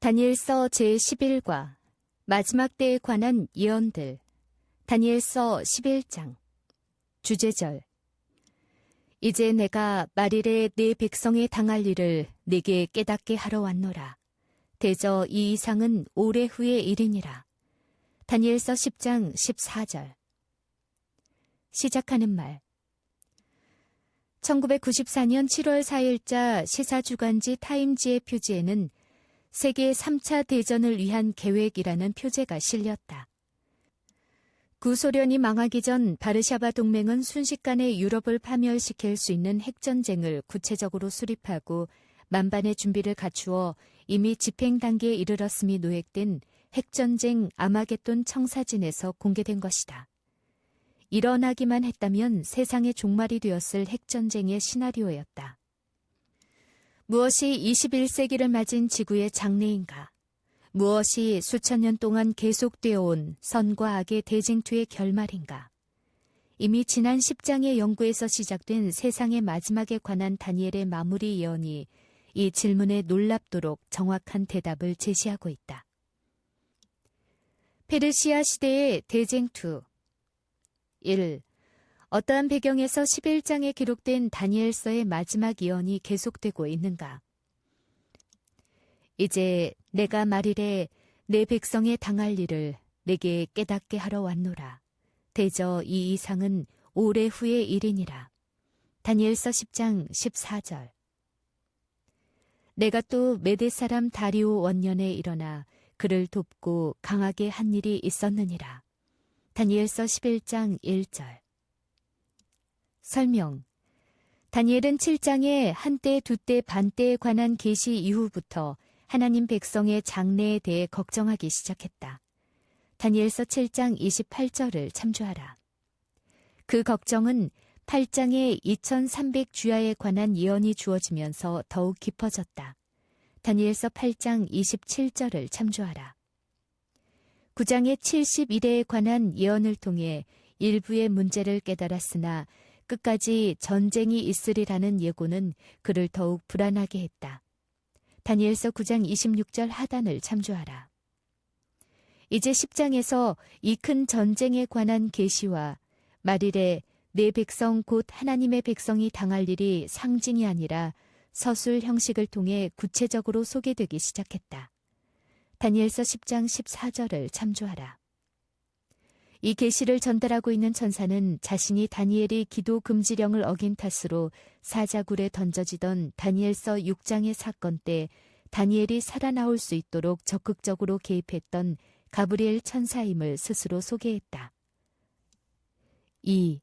다니엘서 제11과 마지막 때에 관한 예언들. 다니엘서 11장. 주제절. 이제 내가 말일에 내 백성에 당할 일을 네게 깨닫게 하러 왔노라. 대저 이 이상은 오래 후의 일이니라. 다니엘서 10장 14절. 시작하는 말. 1994년 7월 4일자 시사주간지 타임지의 표지에는 세계 3차 대전을 위한 계획이라는 표제가 실렸다. 구소련이 망하기 전 바르샤바 동맹은 순식간에 유럽을 파멸시킬 수 있는 핵전쟁을 구체적으로 수립하고 만반의 준비를 갖추어 이미 집행 단계에 이르렀음이 노획된 핵전쟁 아마겟돈 청사진에서 공개된 것이다. 일어나기만 했다면 세상의 종말이 되었을 핵전쟁의 시나리오였다. 무엇이 21세기를 맞은 지구의 장래인가? 무엇이 수천 년 동안 계속되어 온 선과 악의 대쟁투의 결말인가? 이미 지난 10장의 연구에서 시작된 세상의 마지막에 관한 다니엘의 마무리 예언이 이 질문에 놀랍도록 정확한 대답을 제시하고 있다. 페르시아 시대의 대쟁투. 1. 어떠한 배경에서 11장에 기록된 다니엘서의 마지막 예언이 계속되고 있는가? 이제 내가 말일에 내 백성에 당할 일을 내게 깨닫게 하러 왔노라. 대저 이 이상은 오래 후의 일이니라. 다니엘서 10장 14절. 내가 또 메대 사람 다리오 원년에 일어나 그를 돕고 강하게 한 일이 있었느니라. 다니엘서 11장 1절. 설명. 다니엘은 7장에 한때, 두때, 반때에 관한 계시 이후부터 하나님 백성의 장래에 대해 걱정하기 시작했다. 다니엘서 7장 28절을 참조하라. 그 걱정은 8장에 2300주야에 관한 예언이 주어지면서 더욱 깊어졌다. 다니엘서 8장 27절을 참조하라. 9장의 71회에 관한 예언을 통해 일부의 문제를 깨달았으나 끝까지 전쟁이 있으리라는 예고는 그를 더욱 불안하게 했다. 다니엘서 9장 26절 하단을 참조하라. 이제 10장에서 이 큰 전쟁에 관한 계시와 말일에 내 백성 곧 하나님의 백성이 당할 일이 상징이 아니라 서술 형식을 통해 구체적으로 소개되기 시작했다. 다니엘서 10장 14절을 참조하라. 이 계시를 전달하고 있는 천사는 자신이 다니엘이 기도 금지령을 어긴 탓으로 사자굴에 던져지던 다니엘서 6장의 사건 때 다니엘이 살아나올 수 있도록 적극적으로 개입했던 가브리엘 천사임을 스스로 소개했다. 2.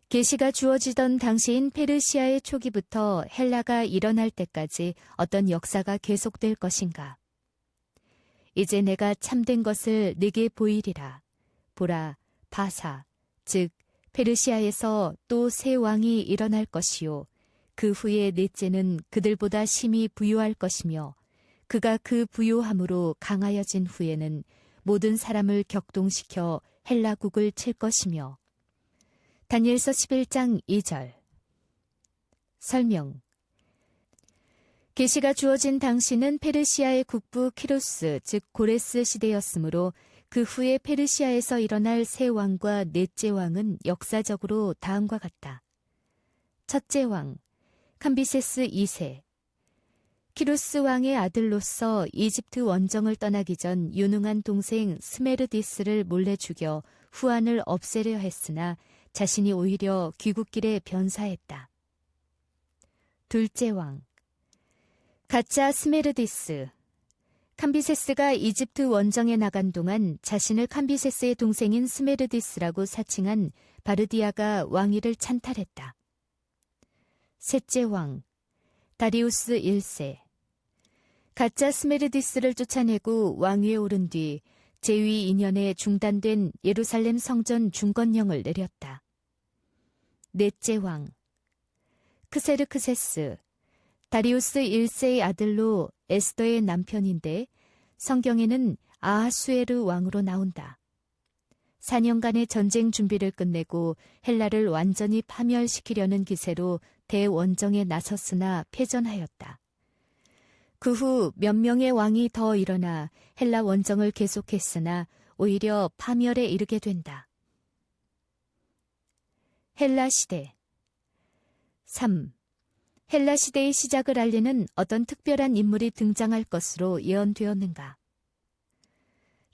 계시가 주어지던 당시인 페르시아의 초기부터 헬라가 일어날 때까지 어떤 역사가 계속될 것인가? 이제 내가 참된 것을 네게 보이리라. 보라, 바사, 즉 페르시아에서 또 새 왕이 일어날 것이요. 그 후에 넷째는 그들보다 심히 부유할 것이며 그가 그 부유함으로 강하여진 후에는 모든 사람을 격동시켜 헬라국을 칠 것이며. 다니엘서 11장 2절. 설명. 계시가 주어진 당시는 페르시아의 국부 키루스, 즉 고레스 시대였으므로 그 후에 페르시아에서 일어날 새 왕과 넷째 왕은 역사적으로 다음과 같다. 첫째 왕, 캄비세스 2세. 키루스 왕의 아들로서 이집트 원정을 떠나기 전 유능한 동생 스메르디스를 몰래 죽여 후한을 없애려 했으나 자신이 오히려 귀국길에 변사했다. 둘째 왕, 가짜 스메르디스. 캄비세스가 이집트 원정에 나간 동안 자신을 캄비세스의 동생인 스메르디스라고 사칭한 바르디아가 왕위를 찬탈했다. 셋째 왕, 다리우스 1세. 가짜 스메르디스를 쫓아내고 왕위에 오른 뒤 제위 2년에 중단된 예루살렘 성전 중건령을 내렸다. 넷째 왕, 크세르크세스. 다리우스 1세의 아들로 에스더의 남편인데 성경에는 아하수에르 왕으로 나온다. 4년간의 전쟁 준비를 끝내고 헬라를 완전히 파멸시키려는 기세로 대원정에 나섰으나 패전하였다. 그 후 몇 명의 왕이 더 일어나 헬라 원정을 계속했으나 오히려 파멸에 이르게 된다. 헬라 시대 3. 헬라 시대의 시작을 알리는 어떤 특별한 인물이 등장할 것으로 예언되었는가?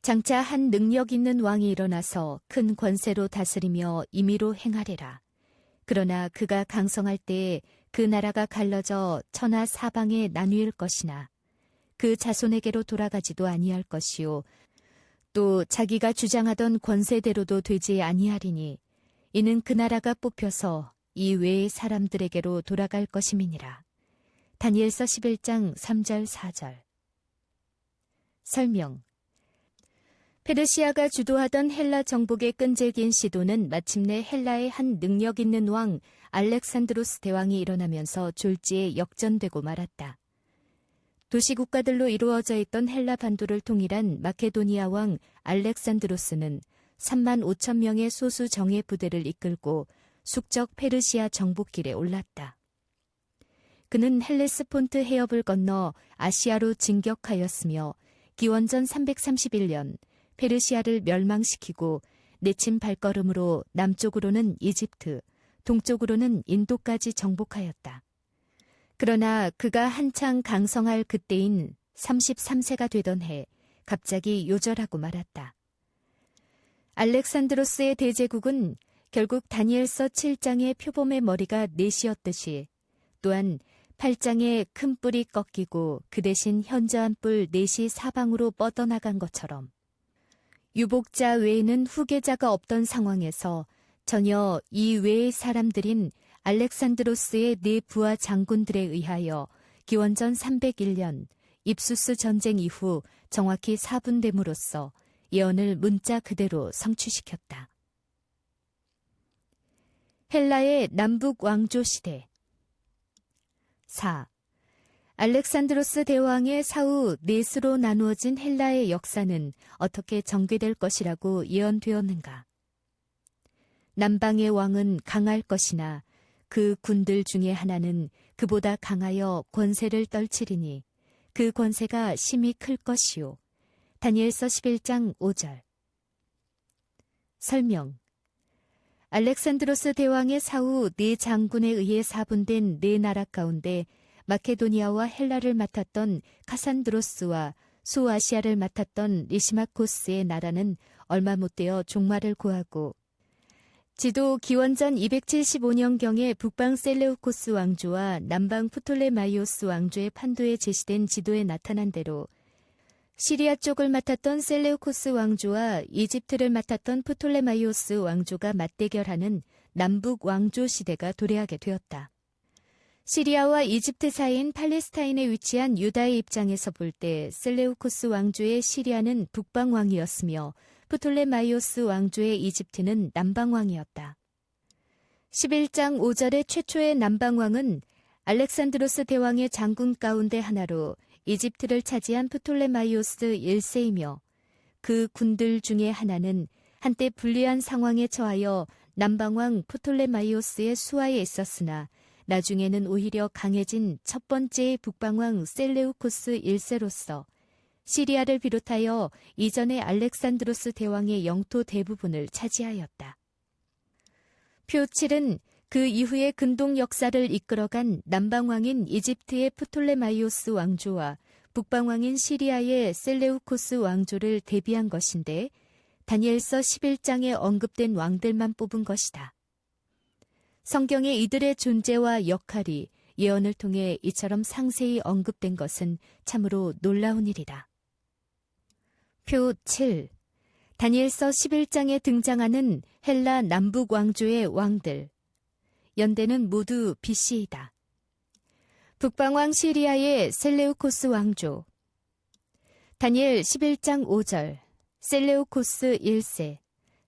장차 한 능력 있는 왕이 일어나서 큰 권세로 다스리며 임의로 행하리라. 그러나 그가 강성할 때에 그 나라가 갈라져 천하 사방에 나뉘을 것이나 그 자손에게로 돌아가지도 아니할 것이요 또 자기가 주장하던 권세대로도 되지 아니하리니 이는 그 나라가 뽑혀서 이 외의 사람들에게로 돌아갈 것임이니라. 다니엘서 11장 3절 4절. 설명. 페르시아가 주도하던 헬라 정복의 끈질긴 시도는 마침내 헬라의 한 능력 있는 왕 알렉산드로스 대왕이 일어나면서 졸지에 역전되고 말았다. 도시국가들로 이루어져 있던 헬라 반도를 통일한 마케도니아 왕 알렉산드로스는 3만 5천 명의 소수 정예 부대를 이끌고 숙적 페르시아 정복길에 올랐다. 그는 헬레스폰트 해협을 건너 아시아로 진격하였으며 기원전 331년 페르시아를 멸망시키고 내친 발걸음으로 남쪽으로는 이집트, 동쪽으로는 인도까지 정복하였다. 그러나 그가 한창 강성할 그때인 33세가 되던 해 갑자기 요절하고 말았다. 알렉산드로스의 대제국은 결국 다니엘서 7장의 표범의 머리가 넷이었듯이 또한 8장의 큰 뿔이 꺾이고 그 대신 현저한 뿔 넷이 사방으로 뻗어나간 것처럼 유복자 외에는 후계자가 없던 상황에서 전혀 이 외의 사람들인 알렉산드로스의 네 부하 장군들에 의하여 기원전 301년 입수스 전쟁 이후 정확히 4분됨으로써 예언을 문자 그대로 성취시켰다. 헬라의 남북 왕조 시대 4. 알렉산드로스 대왕의 사후 넷으로 나누어진 헬라의 역사는 어떻게 전개될 것이라고 예언되었는가? 남방의 왕은 강할 것이나 그 군들 중에 하나는 그보다 강하여 권세를 떨치리니 그 권세가 심히 클 것이요. 다니엘서 11장 5절. 설명. 알렉산드로스 대왕의 사후 네 장군에 의해 사분된 네 나라 가운데 마케도니아와 헬라를 맡았던 카산드로스와 소아시아를 맡았던 리시마코스의 나라는 얼마 못되어 종말을 고하고 지도 기원전 275년경에 북방 셀레우코스 왕조와 남방 프톨레마이오스 왕조의 판도에 제시된 지도에 나타난 대로 시리아 쪽을 맡았던 셀레우코스 왕조와 이집트를 맡았던 프톨레마이오스 왕조가 맞대결하는 남북 왕조 시대가 도래하게 되었다. 시리아와 이집트 사이인 팔레스타인에 위치한 유다의 입장에서 볼 때 셀레우코스 왕조의 시리아는 북방왕이었으며 프톨레마이오스 왕조의 이집트는 남방왕이었다. 11장 5절의 최초의 남방왕은 알렉산드로스 대왕의 장군 가운데 하나로 이집트를 차지한 프톨레마이오스 1세이며 그 군들 중에 하나는 한때 불리한 상황에 처하여 남방왕 프톨레마이오스의 수하에 있었으나 나중에는 오히려 강해진 첫 번째의 북방왕 셀레우코스 1세로서 시리아를 비롯하여 이전의 알렉산드로스 대왕의 영토 대부분을 차지하였다. 표 7은 그 이후의 근동 역사를 이끌어간 남방왕인 이집트의 프톨레마이오스 왕조와 북방왕인 시리아의 셀레우코스 왕조를 대비한 것인데 다니엘서 11장에 언급된 왕들만 뽑은 것이다. 성경에 이들의 존재와 역할이 예언을 통해 이처럼 상세히 언급된 것은 참으로 놀라운 일이다. 표 7. 다니엘서 11장에 등장하는 헬라 남북 왕조의 왕들. 연대는 모두 BC이다. 북방왕 시리아의 셀레우코스 왕조. 다니엘 11장 5절. 셀레우코스 1세.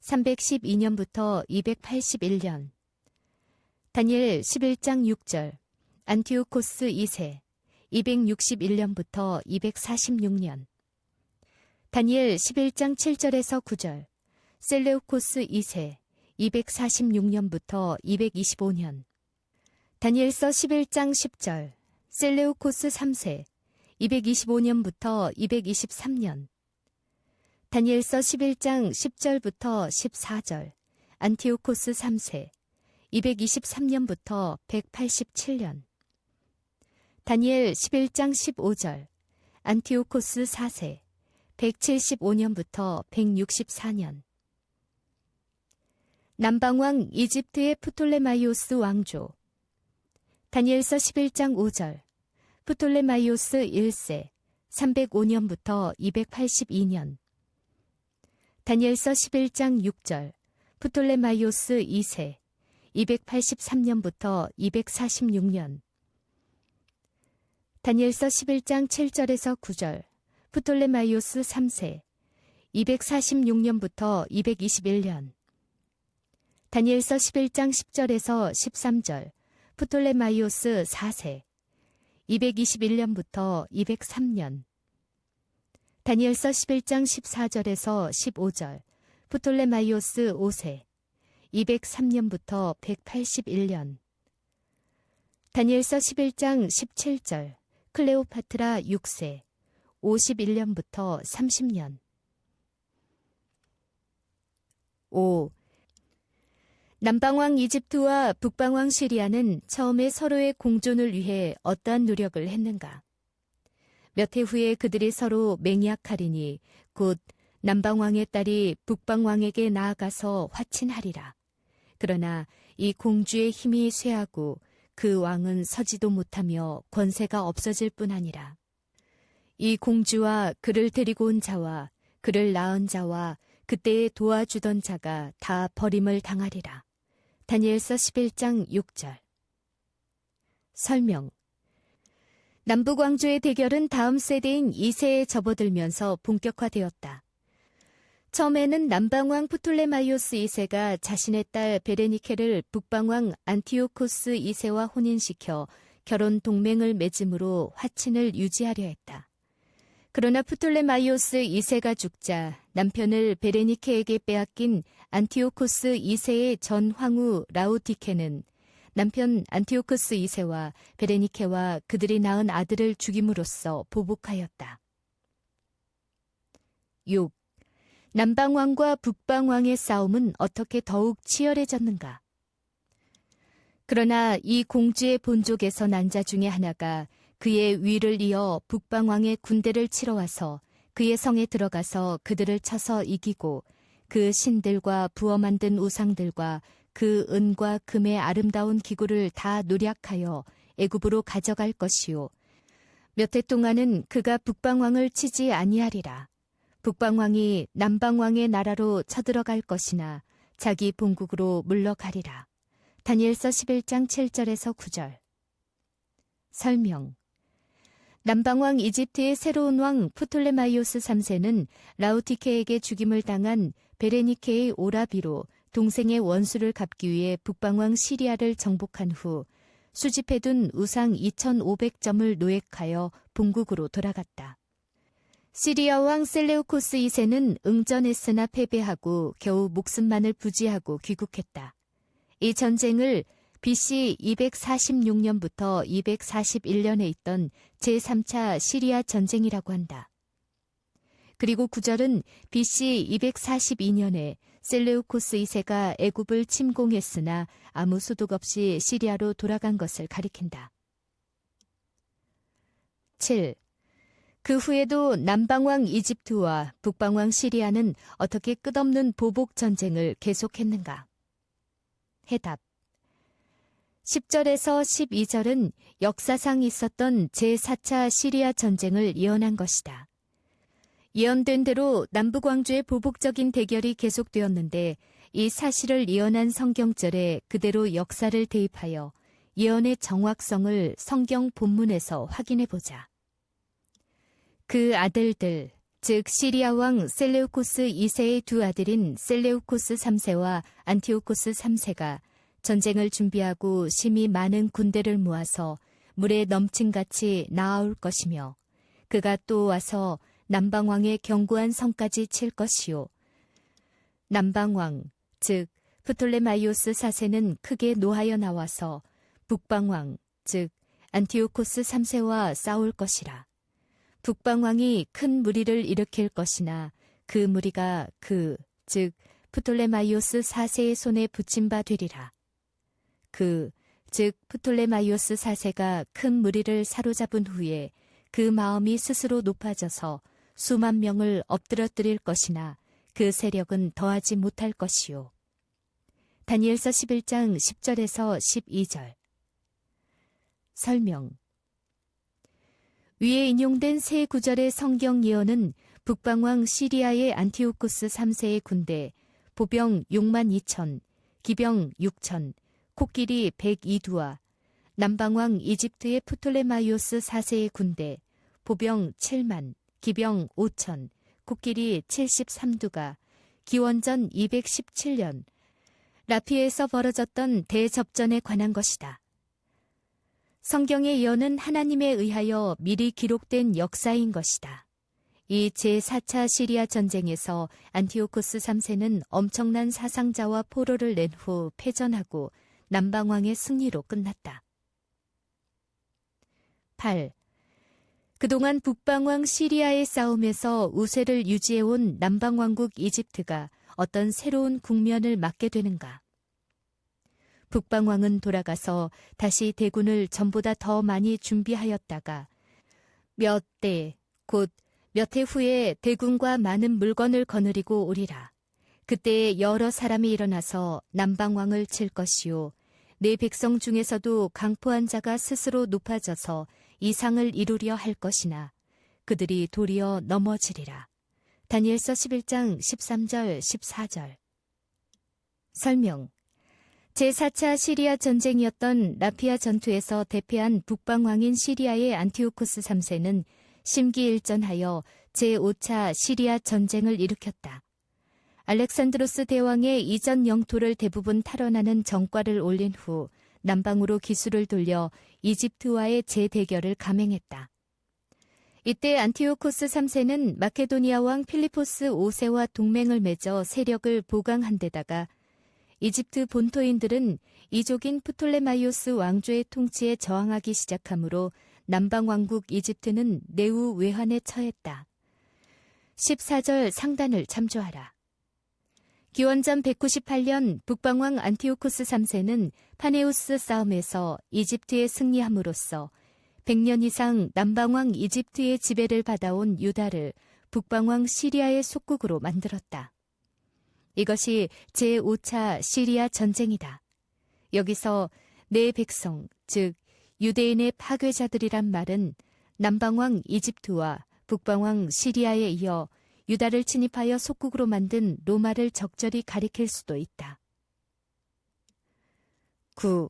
312년부터 281년. 다니엘 11장 6절. 안티오코스 2세. 261년부터 246년. 다니엘 11장 7절에서 9절. 셀레우코스 2세. 246년부터 225년. 다니엘서 11장 10절. 셀레우코스 3세. 225년부터 223년. 다니엘서 11장 10절부터 14절, 안티오코스 3세, 223년부터 187년. 다니엘 11장 15절, 안티오코스 4세, 175년부터 164년. 남방왕 이집트의 프톨레마이오스 왕조. 다니엘서 11장 5절, 프톨레마이오스 1세, 305년부터 282년. 다니엘서 11장 6절, 프톨레마이오스 2세, 283년부터 246년. 다니엘서 11장 7절에서 9절, 프톨레마이오스 3세, 246년부터 221년. 다니엘서 11장 10절에서 13절, 프톨레마이오스 4세, 221년부터 203년. 다니엘서 11장 14절에서 15절, 프톨레마이오스 5세, 203년부터 181년. 다니엘서 11장 17절, 클레오파트라 6세, 51년부터 30년. 5. 남방왕 이집트와 북방왕 시리아는 처음에 서로의 공존을 위해 어떠한 노력을 했는가? 몇 해 후에 그들이 서로 맹약하리니 곧 남방왕의 딸이 북방왕에게 나아가서 화친하리라. 그러나 이 공주의 힘이 쇠하고 그 왕은 서지도 못하며 권세가 없어질 뿐 아니라 이 공주와 그를 데리고 온 자와 그를 낳은 자와 그때에 도와주던 자가 다 버림을 당하리라. 다니엘서 11장 6절. 설명. 남북왕조의 대결은 다음 세대인 2세에 접어들면서 본격화되었다. 처음에는 남방왕 프톨레마이오스 2세가 자신의 딸 베레니케를 북방왕 안티오코스 2세와 혼인시켜 결혼 동맹을 맺음으로 화친을 유지하려 했다. 그러나 프톨레마이오스 2세가 죽자 남편을 베레니케에게 빼앗긴 안티오코스 2세의 전 황후 라우디케는 남편 안티오코스 2세와 베레니케와 그들이 낳은 아들을 죽임으로써 보복하였다. 6. 남방왕과 북방왕의 싸움은 어떻게 더욱 치열해졌는가? 그러나 이 공주의 본족에서 난 자 중에 하나가 그의 위를 이어 북방왕의 군대를 치러 와서 그의 성에 들어가서 그들을 쳐서 이기고 그 신들과 부어 만든 우상들과 그 은과 금의 아름다운 기구를 다 노략하여 애굽으로 가져갈 것이요. 몇 해 동안은 그가 북방왕을 치지 아니하리라. 북방왕이 남방왕의 나라로 쳐들어갈 것이나 자기 본국으로 물러가리라. 다니엘서 11장 7절에서 9절. 설명. 남방왕 이집트의 새로운 왕 프톨레마이오스 3세는 라우디케에게 죽임을 당한 베레니케의 오라비로 동생의 원수를 갚기 위해 북방왕 시리아를 정복한 후 수집해둔 우상 2,500점을 노획하여 본국으로 돌아갔다. 시리아 왕 셀레우코스 2세는 응전했으나 패배하고 겨우 목숨만을 부지하고 귀국했다. 이 전쟁을 BC 246년부터 241년에 있던 제3차 시리아 전쟁이라고 한다. 그리고 구절은 BC 242년에 셀레우코스 2세가 애굽을 침공했으나 아무 소득 없이 시리아로 돌아간 것을 가리킨다. 7. 그 후에도 남방왕 이집트와 북방왕 시리아는 어떻게 끝없는 보복 전쟁을 계속했는가? 해답. 10절에서 12절은 역사상 있었던 제4차 시리아 전쟁을 예언한 것이다. 예언된 대로 남북왕조의 보복적인 대결이 계속되었는데 이 사실을 예언한 성경절에 그대로 역사를 대입하여 예언의 정확성을 성경 본문에서 확인해보자. 그 아들들, 즉 시리아 왕 셀레우코스 2세의 두 아들인 셀레우코스 3세와 안티오코스 3세가 전쟁을 준비하고 심히 많은 군대를 모아서 물에 넘친같이 나아올 것이며 그가 또 와서 남방왕의 견고한 성까지 칠 것이요. 남방왕, 즉 프톨레마이오스 4세는 크게 노하여 나와서 북방왕, 즉 안티오코스 3세와 싸울 것이라. 북방왕이 큰 무리를 일으킬 것이나 그 무리가 즉 프톨레마이오스 4세의 손에 붙임 바 되리라. 즉 프톨레마이오스 4세가 큰 무리를 사로잡은 후에 그 마음이 스스로 높아져서 수만 명을 엎드러뜨릴 것이나 그 세력은 더하지 못할 것이요. 다니엘서 11장 10절에서 12절. 설명. 위에 인용된 세 구절의 성경 예언은 북방왕 시리아의 안티오쿠스 3세의 군대, 보병 6만 2천, 기병 6천, 코끼리 102두와 남방왕 이집트의 프톨레마이오스 4세의 군대, 보병 7만, 기병 5천, 코끼리 73두가 기원전 217년 라피에서 벌어졌던 대접전에 관한 것이다. 성경의 예언은 하나님에 의하여 미리 기록된 역사인 것이다. 이 제4차 시리아 전쟁에서 안티오코스 3세는 엄청난 사상자와 포로를 낸 후 패전하고 남방왕의 승리로 끝났다. 8. 그동안 북방왕 시리아의 싸움에서 우세를 유지해온 남방왕국 이집트가 어떤 새로운 국면을 맞게 되는가? 북방왕은 돌아가서 다시 대군을 전보다 더 많이 준비하였다가 몇 해 후에 대군과 많은 물건을 거느리고 오리라. 그때 여러 사람이 일어나서 남방왕을 칠 것이요. 내 백성 중에서도 강포한 자가 스스로 높아져서 이상을 이루려 할 것이나 그들이 도리어 넘어지리라. 다니엘서 11장 13절 14절. 설명. 제4차 시리아 전쟁이었던 라피아 전투에서 대패한 북방왕인 시리아의 안티오코스 3세는 심기일전하여 제5차 시리아 전쟁을 일으켰다. 알렉산드로스 대왕의 이전 영토를 대부분 탈환하는 정과를 올린 후 남방으로 기수를 돌려 이집트와의 재대결을 감행했다. 이때 안티오코스 3세는 마케도니아 왕 필리포스 5세와 동맹을 맺어 세력을 보강한 데다가 이집트 본토인들은 이족인 프톨레마이오스 왕조의 통치에 저항하기 시작하므로 남방왕국 이집트는 내후 외환에 처했다. 14절 상단을 참조하라. 기원전 198년 북방왕 안티오코스 3세는 파네우스 싸움에서 이집트에 승리함으로써 100년 이상 남방왕 이집트의 지배를 받아온 유다를 북방왕 시리아의 속국으로 만들었다. 이것이 제5차 시리아 전쟁이다. 여기서 내 백성, 즉 유대인의 파괴자들이란 말은 남방왕 이집트와 북방왕 시리아에 이어 유다를 침입하여 속국으로 만든 로마를 적절히 가리킬 수도 있다. 9.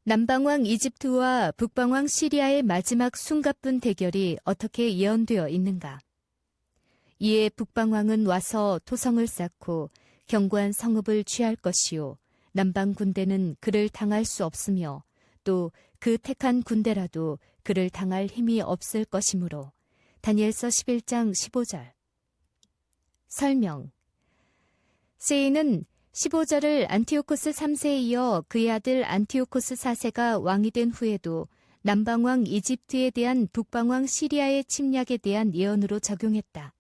남방왕 이집트와 북방왕 시리아의 마지막 숨가쁜 대결이 어떻게 예언되어 있는가? 이에 북방왕은 와서 토성을 쌓고 견고한 성읍을 취할 것이요. 남방 군대는 그를 당할 수 없으며 또 그 택한 군대라도 그를 당할 힘이 없을 것이므로. 다니엘서 11장 15절. 설명. 세인은 15절을 안티오코스 3세에 이어 그의 아들 안티오코스 4세가 왕이 된 후에도 남방왕 이집트에 대한 북방왕 시리아의 침략에 대한 예언으로 적용했다.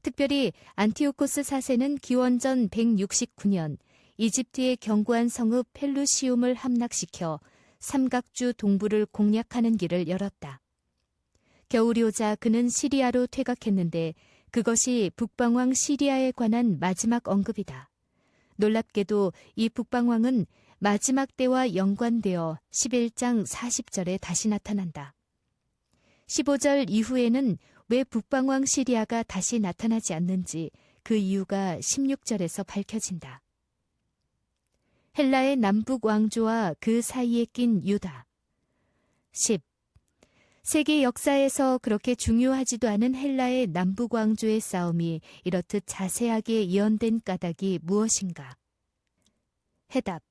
특별히 안티오코스 4세는 기원전 169년 이집트의 견고한 성읍 펠루시움을 함락시켜 삼각주 동부를 공략하는 길을 열었다. 겨울이 오자 그는 시리아로 퇴각했는데 그것이 북방왕 시리아에 관한 마지막 언급이다. 놀랍게도 이 북방왕은 마지막 때와 연관되어 11장 40절에 다시 나타난다. 15절 이후에는 왜 북방왕 시리아가 다시 나타나지 않는지 그 이유가 16절에서 밝혀진다. 헬라의 남북 왕조와 그 사이에 낀 유다. 10. 세계 역사에서 그렇게 중요하지도 않은 헬라의 남북 왕조의 싸움이 이렇듯 자세하게 예언된 까닭이 무엇인가? 해답.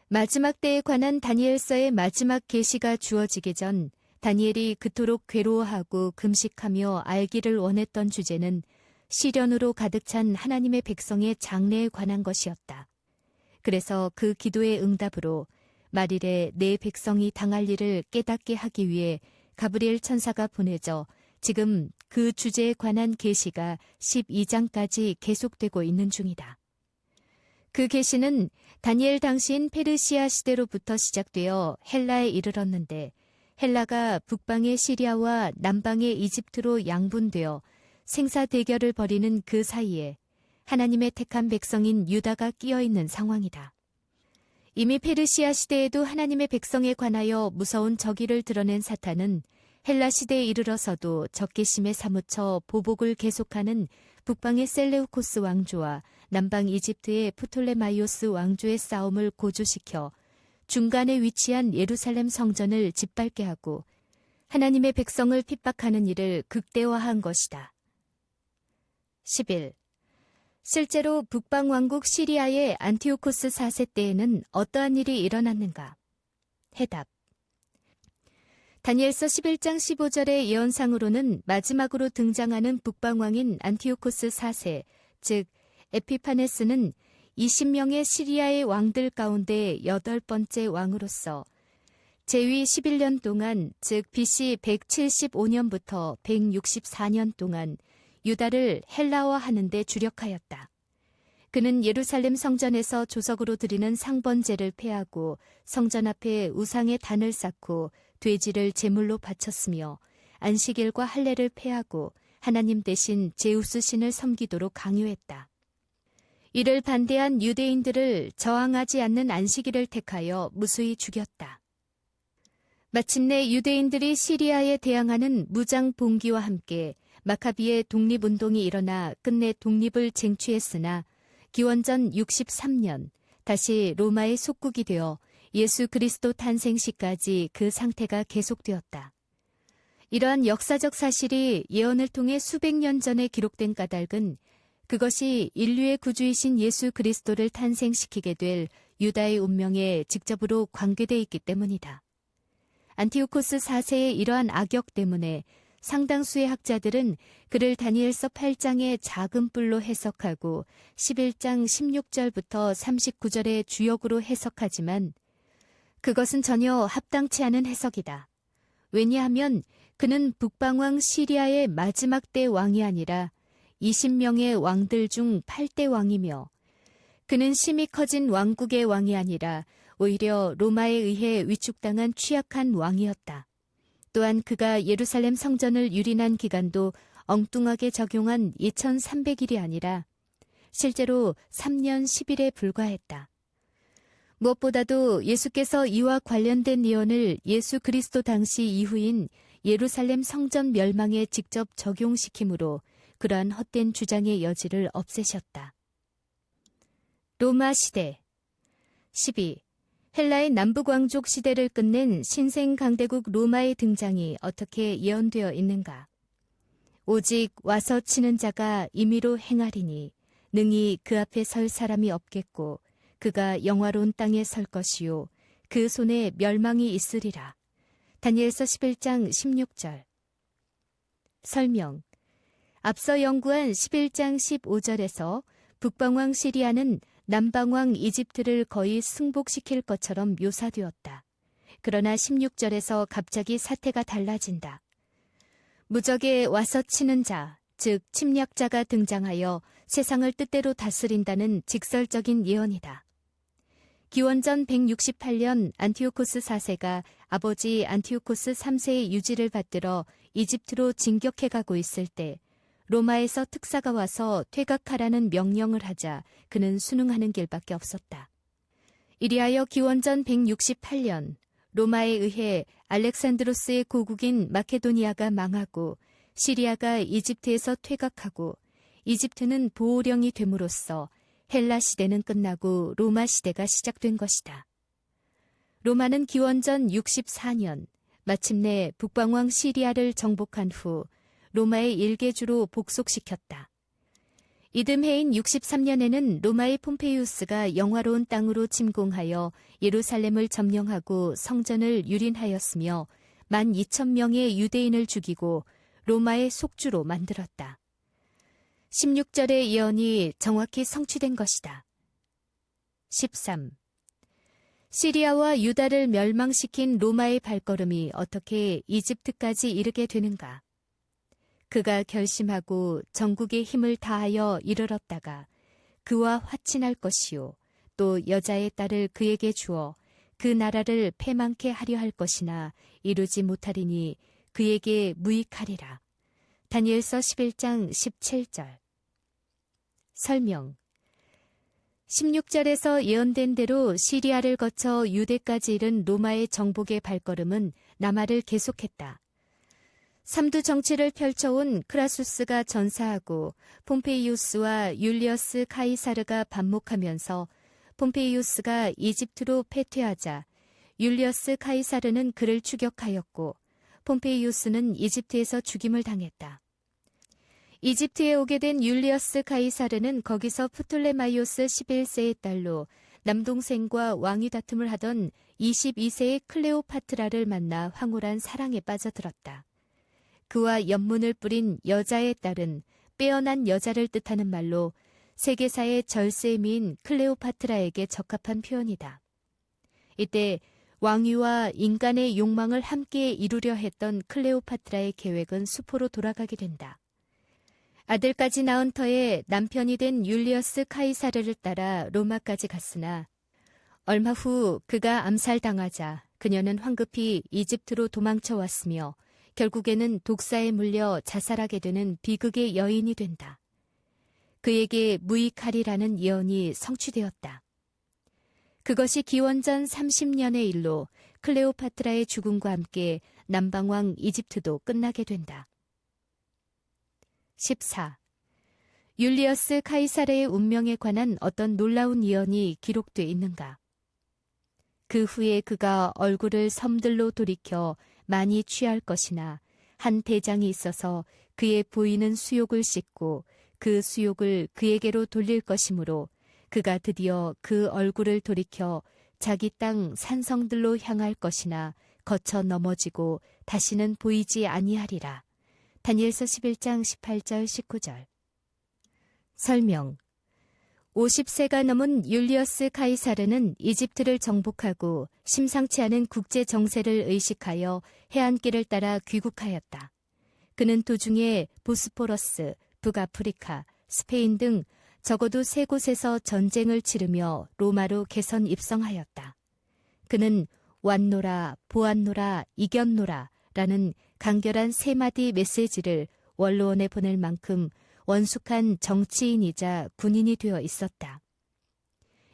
마지막 때에 관한 다니엘서의 마지막 계시가 주어지기 전 다니엘이 그토록 괴로워하고 금식하며 알기를 원했던 주제는 시련으로 가득 찬 하나님의 백성의 장래에 관한 것이었다. 그래서 그 기도의 응답으로 말일에 내 백성이 당할 일을 깨닫게 하기 위해 가브리엘 천사가 보내져 지금 그 주제에 관한 계시가 12장까지 계속되고 있는 중이다. 그 계시는 다니엘 당시인 페르시아 시대로부터 시작되어 헬라에 이르렀는데 헬라가 북방의 시리아와 남방의 이집트로 양분되어 생사 대결을 벌이는 그 사이에 하나님의 택한 백성인 유다가 끼어 있는 상황이다. 이미 페르시아 시대에도 하나님의 백성에 관하여 무서운 적의를 드러낸 사탄은 헬라 시대에 이르러서도 적개심에 사무쳐 보복을 계속하는 북방의 셀레우코스 왕조와 남방 이집트의 프톨레마이오스 왕조의 싸움을 고조시켜 중간에 위치한 예루살렘 성전을 짓밟게 하고 하나님의 백성을 핍박하는 일을 극대화한 것이다. 11. 실제로 북방왕국 시리아의 안티오코스 4세 때에는 어떠한 일이 일어났는가? 해답. 다니엘서 11장 15절의 예언상으로는 마지막으로 등장하는 북방왕인 안티오코스 4세, 즉 에피파네스는 20명의 시리아의 왕들 가운데 8번째 왕으로서 제위 11년 동안, 즉 BC 175년부터 164년 동안 유다를 헬라화하는 데 주력하였다. 그는 예루살렘 성전에서 조석으로 드리는 상번제를 폐하고 성전 앞에 우상의 단을 쌓고 돼지를 제물로 바쳤으며 안식일과 할례를 폐하고 하나님 대신 제우스 신을 섬기도록 강요했다. 이를 반대한 유대인들을 저항하지 않는 안식일을 택하여 무수히 죽였다. 마침내 유대인들이 시리아에 대항하는 무장 봉기와 함께 마카비의 독립운동이 일어나 끝내 독립을 쟁취했으나 기원전 63년 다시 로마의 속국이 되어 예수 그리스도 탄생 시까지 그 상태가 계속되었다. 이러한 역사적 사실이 예언을 통해 수백 년 전에 기록된 까닭은 그것이 인류의 구주이신 예수 그리스도를 탄생시키게 될 유다의 운명에 직접으로 관계되어 있기 때문이다. 안티오코스 4세의 이러한 악역 때문에 상당수의 학자들은 그를 다니엘서 8장의 작은 뿔로 해석하고 11장 16절부터 39절의 주역으로 해석하지만 그것은 전혀 합당치 않은 해석이다. 왜냐하면 그는 북방왕 시리아의 마지막 때 왕이 아니라 20명의 왕들 중 8대 왕이며 그는 심히 커진 왕국의 왕이 아니라 오히려 로마에 의해 위축당한 취약한 왕이었다. 또한 그가 예루살렘 성전을 유린한 기간도 엉뚱하게 적용한 2300일이 아니라 실제로 3년 10일에 불과했다. 무엇보다도 예수께서 이와 관련된 예언을 예수 그리스도 당시 이후인 예루살렘 성전 멸망에 직접 적용시키므로 그러한 헛된 주장의 여지를 없애셨다. 로마 시대 12. 헬라의 남북왕족 시대를 끝낸 신생 강대국 로마의 등장이 어떻게 예언되어 있는가? 오직 와서 치는 자가 임의로 행하리니 능히 그 앞에 설 사람이 없겠고 그가 영화로운 땅에 설 것이요 그 손에 멸망이 있으리라. 다니엘서 11장 16절. 설명. 앞서 연구한 11장 15절에서 북방왕 시리아는 남방왕 이집트를 거의 승복시킬 것처럼 묘사되었다. 그러나 16절에서 갑자기 사태가 달라진다. 무적에 와서 치는 자, 즉 침략자가 등장하여 세상을 뜻대로 다스린다는 직설적인 예언이다. 기원전 168년 안티오코스 4세가 아버지 안티오코스 3세의 유지를 받들어 이집트로 진격해가고 있을 때 로마에서 특사가 와서 퇴각하라는 명령을 하자 그는 순응하는 길밖에 없었다. 이리하여 기원전 168년 로마에 의해 알렉산드로스의 고국인 마케도니아가 망하고 시리아가 이집트에서 퇴각하고 이집트는 보호령이 됨으로써 헬라 시대는 끝나고 로마 시대가 시작된 것이다. 로마는 기원전 64년 마침내 북방왕 시리아를 정복한 후 로마의 일개주로 복속시켰다. 이듬해인 63년에는 로마의 폼페이우스가 영화로운 땅으로 침공하여 예루살렘을 점령하고 성전을 유린하였으며 12,000명의 유대인을 죽이고 로마의 속주로 만들었다. 16절의 예언이 정확히 성취된 것이다. 13. 시리아와 유다를 멸망시킨 로마의 발걸음이 어떻게 이집트까지 이르게 되는가? 그가 결심하고 전국의 힘을 다하여 이르렀다가 그와 화친할 것이요 또 여자의 딸을 그에게 주어 그 나라를 패망케 하려 할 것이나 이루지 못하리니 그에게 무익하리라. 다니엘서 11장 17절. 설명. 16절에서 예언된 대로 시리아를 거쳐 유대까지 이른 로마의 정복의 발걸음은 남하를 계속했다. 삼두 정치를 펼쳐온 크라수스가 전사하고 폼페이우스와 율리어스 카이사르가 반목하면서 폼페이우스가 이집트로 패퇴하자 율리어스 카이사르는 그를 추격하였고 폼페이우스는 이집트에서 죽임을 당했다. 이집트에 오게 된 율리어스 카이사르는 거기서 프톨레마이오스 11세의 딸로 남동생과 왕위 다툼을 하던 22세의 클레오파트라를 만나 황홀한 사랑에 빠져들었다. 그와 연문을 뿌린 여자의 딸은 빼어난 여자를 뜻하는 말로 세계사의 절세미인 클레오파트라에게 적합한 표현이다. 이때 왕위와 인간의 욕망을 함께 이루려 했던 클레오파트라의 계획은 수포로 돌아가게 된다. 아들까지 낳은 터에 남편이 된 율리어스 카이사르를 따라 로마까지 갔으나 얼마 후 그가 암살당하자 그녀는 황급히 이집트로 도망쳐 왔으며 결국에는 독사에 물려 자살하게 되는 비극의 여인이 된다. 그에게 무익하리라는 예언이 성취되었다. 그것이 기원전 30년의 일로 클레오파트라의 죽음과 함께 남방왕 이집트도 끝나게 된다. 14. 율리어스 카이사르의 운명에 관한 어떤 놀라운 예언이 기록돼 있는가? 그 후에 그가 얼굴을 섬들로 돌이켜 많이 취할 것이나 한 대장이 있어서 그의 보이는 수욕을 씻고 그 수욕을 그에게로 돌릴 것이므로 그가 드디어 그 얼굴을 돌이켜 자기 땅 산성들로 향할 것이나 거쳐 넘어지고 다시는 보이지 아니하리라. 다니엘서 11장 18절 19절. 설명. 50세가 넘은 율리어스 카이사르는 이집트를 정복하고 심상치 않은 국제 정세를 의식하여 해안길을 따라 귀국하였다. 그는 도중에 보스포러스, 북아프리카, 스페인 등 적어도 3곳에서 전쟁을 치르며 로마로 개선 입성하였다. 그는 왔노라, 보았노라, 이겼노라 라는 간결한 3마디 메시지를 원로원에 보낼 만큼 원숙한 정치인이자 군인이 되어 있었다.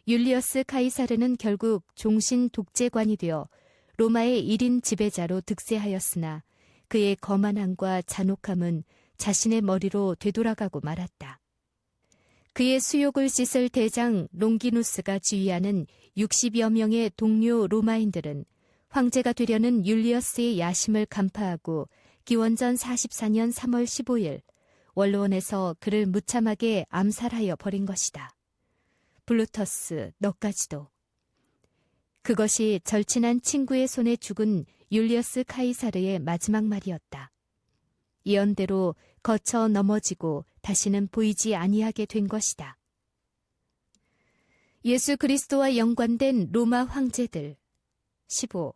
율리어스 카이사르는 결국 종신 독재관이 되어 로마의 1인 지배자로 득세하였으나 그의 거만함과 잔혹함은 자신의 머리로 되돌아가고 말았다. 그의 수욕을 씻을 대장 롱기누스가 지휘하는 60여 명의 동료 로마인들은 황제가 되려는 율리어스의 야심을 간파하고 기원전 44년 3월 15일 원로원에서 그를 무참하게 암살하여 버린 것이다. 블루터스, 너까지도. 그것이 절친한 친구의 손에 죽은 율리어스 카이사르의 마지막 말이었다. 예언대로 거쳐 넘어지고 다시는 보이지 아니하게 된 것이다. 예수 그리스도와 연관된 로마 황제들. 15.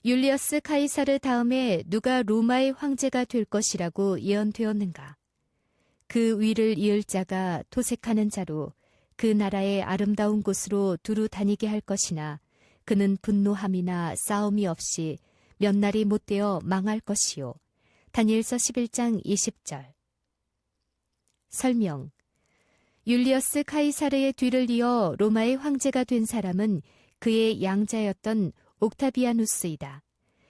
율리어스 카이사르 다음에 누가 로마의 황제가 될 것이라고 예언되었는가? 그 위를 이을 자가 토색하는 자로 그 나라의 아름다운 곳으로 두루 다니게 할 것이나 그는 분노함이나 싸움이 없이 몇 날이 못되어 망할 것이요. 다니엘서 11장 20절. 설명. 율리어스 카이사르의 뒤를 이어 로마의 황제가 된 사람은 그의 양자였던 옥타비아누스이다.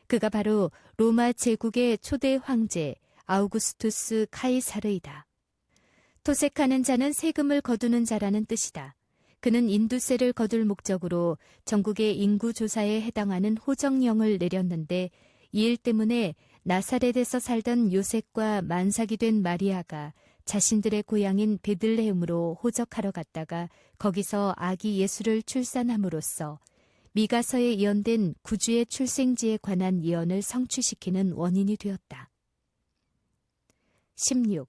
그가 바로 로마 제국의 초대 황제 아우구스투스 카이사르이다. 토색하는 자는 세금을 거두는 자라는 뜻이다. 그는 인두세를 거둘 목적으로 전국의 인구 조사에 해당하는 호정령을 내렸는데 이 일 때문에 나사렛에서 살던 요셉과 만삭이 된 마리아가 자신들의 고향인 베들레헴으로 호적하러 갔다가 거기서 아기 예수를 출산함으로써 미가서에 예언된 구주의 출생지에 관한 예언을 성취시키는 원인이 되었다. 16.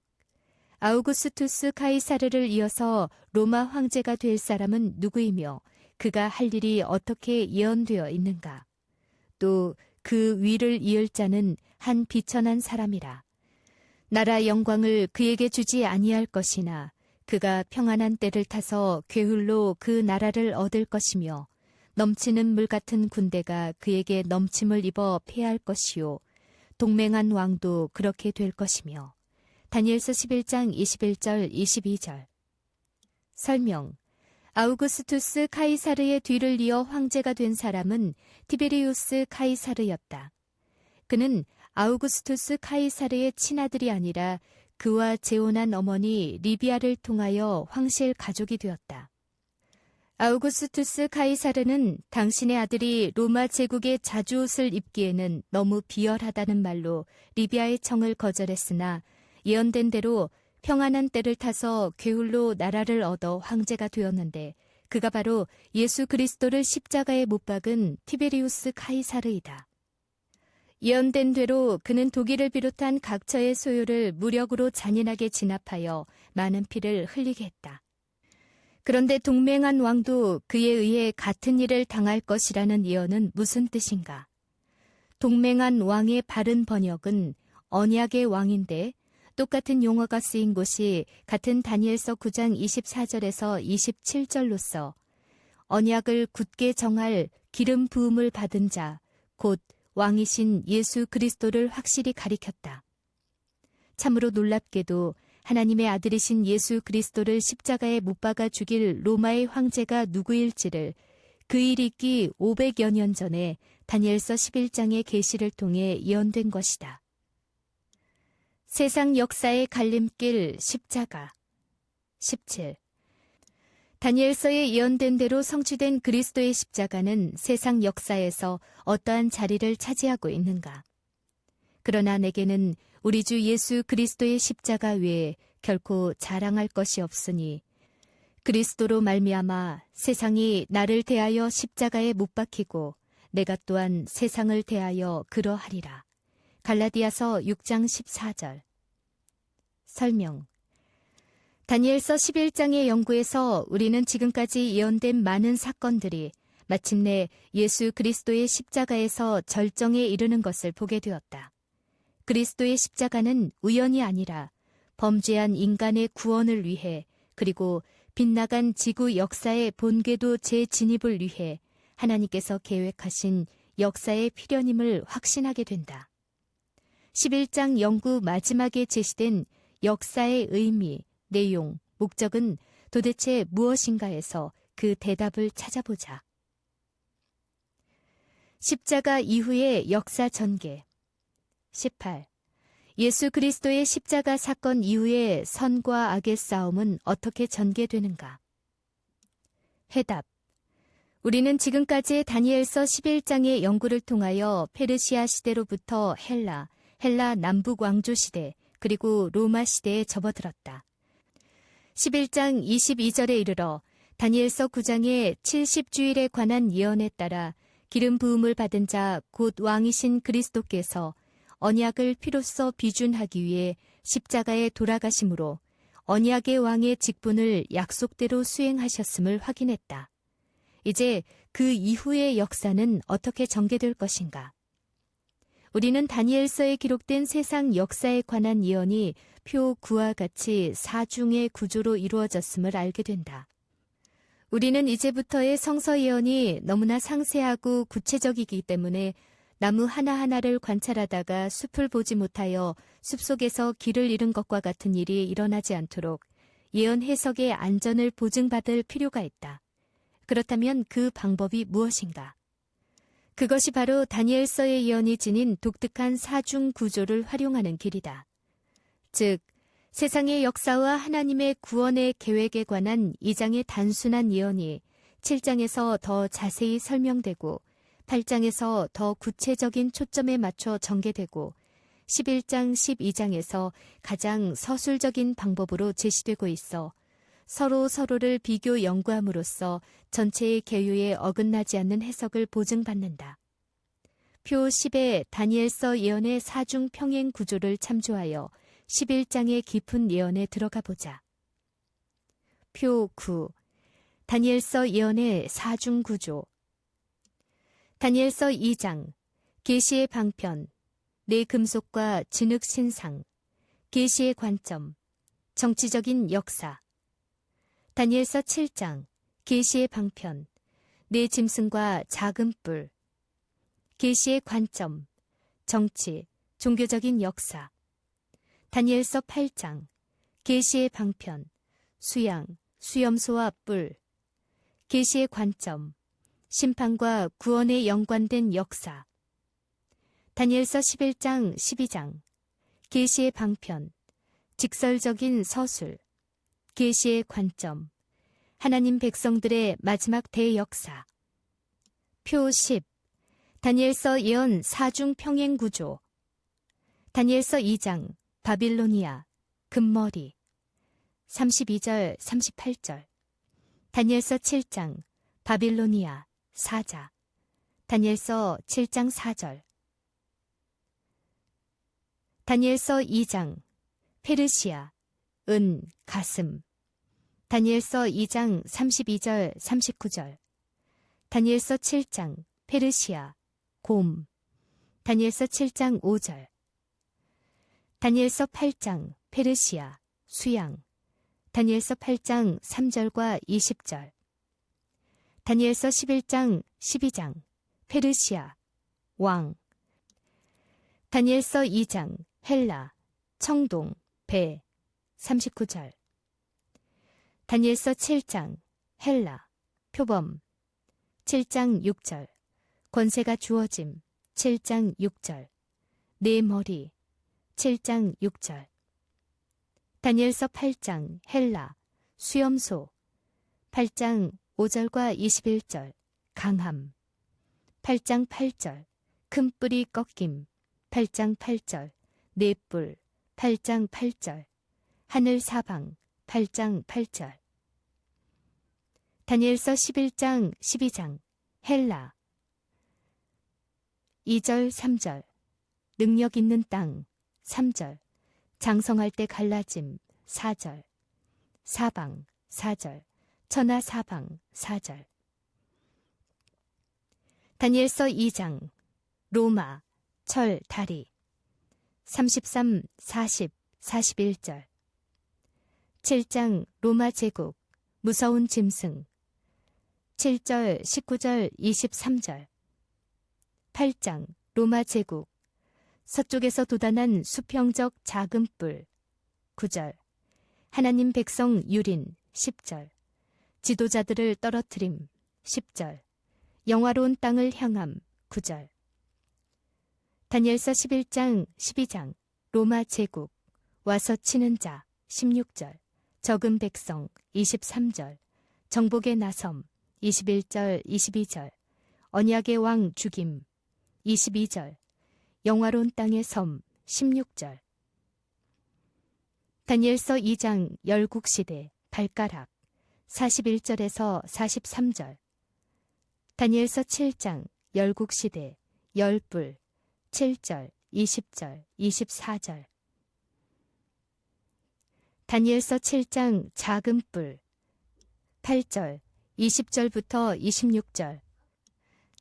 아우구스투스 카이사르를 이어서 로마 황제가 될 사람은 누구이며 그가 할 일이 어떻게 예언되어 있는가? 또 그 위를 이을 자는 한 비천한 사람이라. 나라 영광을 그에게 주지 아니할 것이나 그가 평안한 때를 타서 괴훌로 그 나라를 얻을 것이며 넘치는 물 같은 군대가 그에게 넘침을 입어 패할 것이요 동맹한 왕도 그렇게 될 것이며. 다니엘서 11장 21절 22절. 설명. 아우구스투스 카이사르의 뒤를 이어 황제가 된 사람은 티베리우스 카이사르였다. 그는 아우구스투스 카이사르의 친아들이 아니라 그와 재혼한 어머니 리비아를 통하여 황실 가족이 되었다. 아우구스투스 카이사르는 당신의 아들이 로마 제국의 자주옷을 입기에는 너무 비열하다는 말로 리비아의 청을 거절했으나 예언된 대로 평안한 때를 타서 괴훌로 나라를 얻어 황제가 되었는데 그가 바로 예수 그리스도를 십자가에 못 박은 티베리우스 카이사르이다. 예언된 대로 그는 독일을 비롯한 각처의 소유를 무력으로 잔인하게 진압하여 많은 피를 흘리게 했다. 그런데 동맹한 왕도 그에 의해 같은 일을 당할 것이라는 예언은 무슨 뜻인가? 동맹한 왕의 바른 번역은 언약의 왕인데 똑같은 용어가 쓰인 곳이 같은 다니엘서 9장 24절에서 27절로서 언약을 굳게 정할 기름 부음을 받은 자, 곧 왕이신 예수 그리스도를 확실히 가리켰다. 참으로 놀랍게도 하나님의 아들이신 예수 그리스도를 십자가에 못 박아 죽일 로마의 황제가 누구일지를 그 일이 있기 500여 년 전에 다니엘서 11장의 계시를 통해 예언된 것이다. 세상 역사의 갈림길 십자가. 17. 다니엘서에 예언된 대로 성취된 그리스도의 십자가는 세상 역사에서 어떠한 자리를 차지하고 있는가? 그러나 내게는 우리 주 예수 그리스도의 십자가 외에 결코 자랑할 것이 없으니 그리스도로 말미암아 세상이 나를 대하여 십자가에 못 박히고 내가 또한 세상을 대하여 그러하리라. 갈라디아서 6장 14절. 설명. 다니엘서 11장의 연구에서 우리는 지금까지 예언된 많은 사건들이 마침내 예수 그리스도의 십자가에서 절정에 이르는 것을 보게 되었다. 그리스도의 십자가는 우연이 아니라 범죄한 인간의 구원을 위해 그리고 빗나간 지구 역사의 본궤도 재진입을 위해 하나님께서 계획하신 역사의 필연임을 확신하게 된다. 11장 연구 마지막에 제시된 역사의 의미, 내용, 목적은 도대체 무엇인가에서 그 대답을 찾아보자. 십자가 이후의 역사 전개. 18. 예수 그리스도의 십자가 사건 이후의 선과 악의 싸움은 어떻게 전개되는가? 해답. 우리는 지금까지의 다니엘서 11장의 연구를 통하여 페르시아 시대로부터 헬라 남북 왕조 시대, 그리고 로마 시대에 접어들었다. 11장 22절에 이르러 다니엘서 9장의 70주일에 관한 예언에 따라 기름 부음을 받은 자 곧 왕이신 그리스도께서 언약을 피로써 비준하기 위해 십자가에 돌아가심으로 언약의 왕의 직분을 약속대로 수행하셨음을 확인했다. 이제 그 이후의 역사는 어떻게 전개될 것인가? 우리는 다니엘서에 기록된 세상 역사에 관한 예언이 표 9와 같이 사중의 구조로 이루어졌음을 알게 된다. 우리는 이제부터의 성서 예언이 너무나 상세하고 구체적이기 때문에 나무 하나하나를 관찰하다가 숲을 보지 못하여 숲속에서 길을 잃은 것과 같은 일이 일어나지 않도록 예언 해석의 안전을 보증받을 필요가 있다. 그렇다면 그 방법이 무엇인가? 그것이 바로 다니엘서의 예언이 지닌 독특한 사중 구조를 활용하는 길이다. 즉, 세상의 역사와 하나님의 구원의 계획에 관한 2장의 단순한 예언이 7장에서 더 자세히 설명되고 8장에서 더 구체적인 초점에 맞춰 전개되고 11장, 12장에서 가장 서술적인 방법으로 제시되고 있어 서로를 비교 연구함으로써 전체의 계율에 어긋나지 않는 해석을 보증받는다. 표 10의 다니엘서 예언의 사중 평행 구조를 참조하여 11장의 깊은 예언에 들어가 보자. 표 9. 다니엘서 예언의 사중 구조. 다니엘서 2장. 계시의 방편. 네 금속과 진흙 신상. 계시의 관점, 정치적인 역사. 다니엘서 7장, 계시의 방편, 네 짐승과 작은 뿔. 계시의 관점, 정치, 종교적인 역사. 다니엘서 8장, 계시의 방편, 수양, 수염소와 뿔. 계시의 관점, 심판과 구원에 연관된 역사. 다니엘서 11장, 12장, 계시의 방편, 직설적인 서술. 계시의 관점, 하나님 백성들의 마지막 대역사. 표 10. 다니엘서 예언 4중 평행 구조. 다니엘서 2장, 바빌로니아, 금머리. 32절, 38절. 다니엘서 7장, 바빌로니아, 사자. 다니엘서 7장 4절. 다니엘서 2장, 페르시아, 은, 가슴. 다니엘서 2장 32절, 39절. 다니엘서 7장, 페르시아, 곰. 다니엘서 7장 5절. 다니엘서 8장, 페르시아, 수양. 다니엘서 8장 3절과 20절. 다니엘서 11장, 12장, 페르시아, 왕. 다니엘서 2장, 헬라, 청동, 배, 39절. 다니엘서 7장, 헬라, 표범, 7장 6절. 권세가 주어짐, 7장 6절. 네 머리, 7장 6절. 다니엘서 8장, 헬라, 수염소, 8장 5절과 21절, 강함. 8장 8절, 큰 뿔이 꺾임, 8장 8절, 네 뿔, 8장 8절. 하늘 사방, 8장 8절. 다니엘서 11장, 12장, 헬라. 2절, 3절. 능력 있는 땅, 3절. 장성할 때 갈라짐, 4절. 사방, 4절. 천하 사방, 4절. 다니엘서 2장, 로마, 철, 다리. 33, 40, 41절. 7장, 로마 제국, 무서운 짐승. 7절, 19절, 23절. 8장, 로마 제국, 서쪽에서 돋아난 수평적 작은 뿔. 9절, 하나님 백성 유린. 10절, 지도자들을 떨어뜨림. 10절, 영화로운 땅을 향함. 9절. 다니엘서 11장, 12장, 로마 제국, 와서 치는 자. 16절, 적은 백성. 23절, 정복의 나섬. 21절, 22절, 언약의 왕 죽임. 22절, 영화로운 땅의 섬. 16절. 다니엘서 2장, 열국시대, 발가락. 41절에서 43절. 다니엘서 7장, 열국시대, 열뿔. 7절, 20절, 24절. 다니엘서 7장, 작은 뿔. 8절, 20절부터 26절.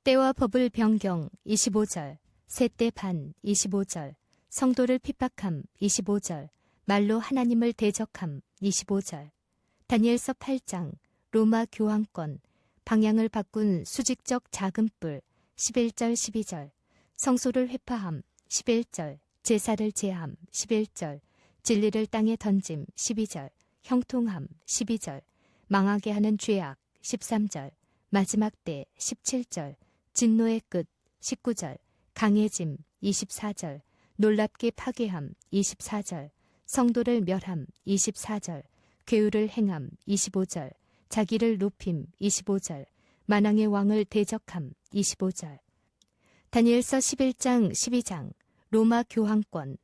때와 법을 변경. 25절. 셋대 반. 25절. 성도를 핍박함. 25절. 말로 하나님을 대적함. 25절. 다니엘서 8장, 로마 교황권, 방향을 바꾼 수직적 작은 뿔. 11절, 12절. 성소를 회파함. 11절. 제사를 제함. 11절. 진리를 땅에 던짐. 12절. 형통함. 12절. 망하게 하는 죄악. 13절. 마지막 때. 17절. 진노의 끝. 19절. 강해짐. 24절. 놀랍게 파괴함. 24절. 성도를 멸함. 24절. 괴유를 행함. 25절. 자기를 높임. 25절. 만왕의 왕을 대적함. 25절. 다니엘서 11장, 12장, 로마 교황권,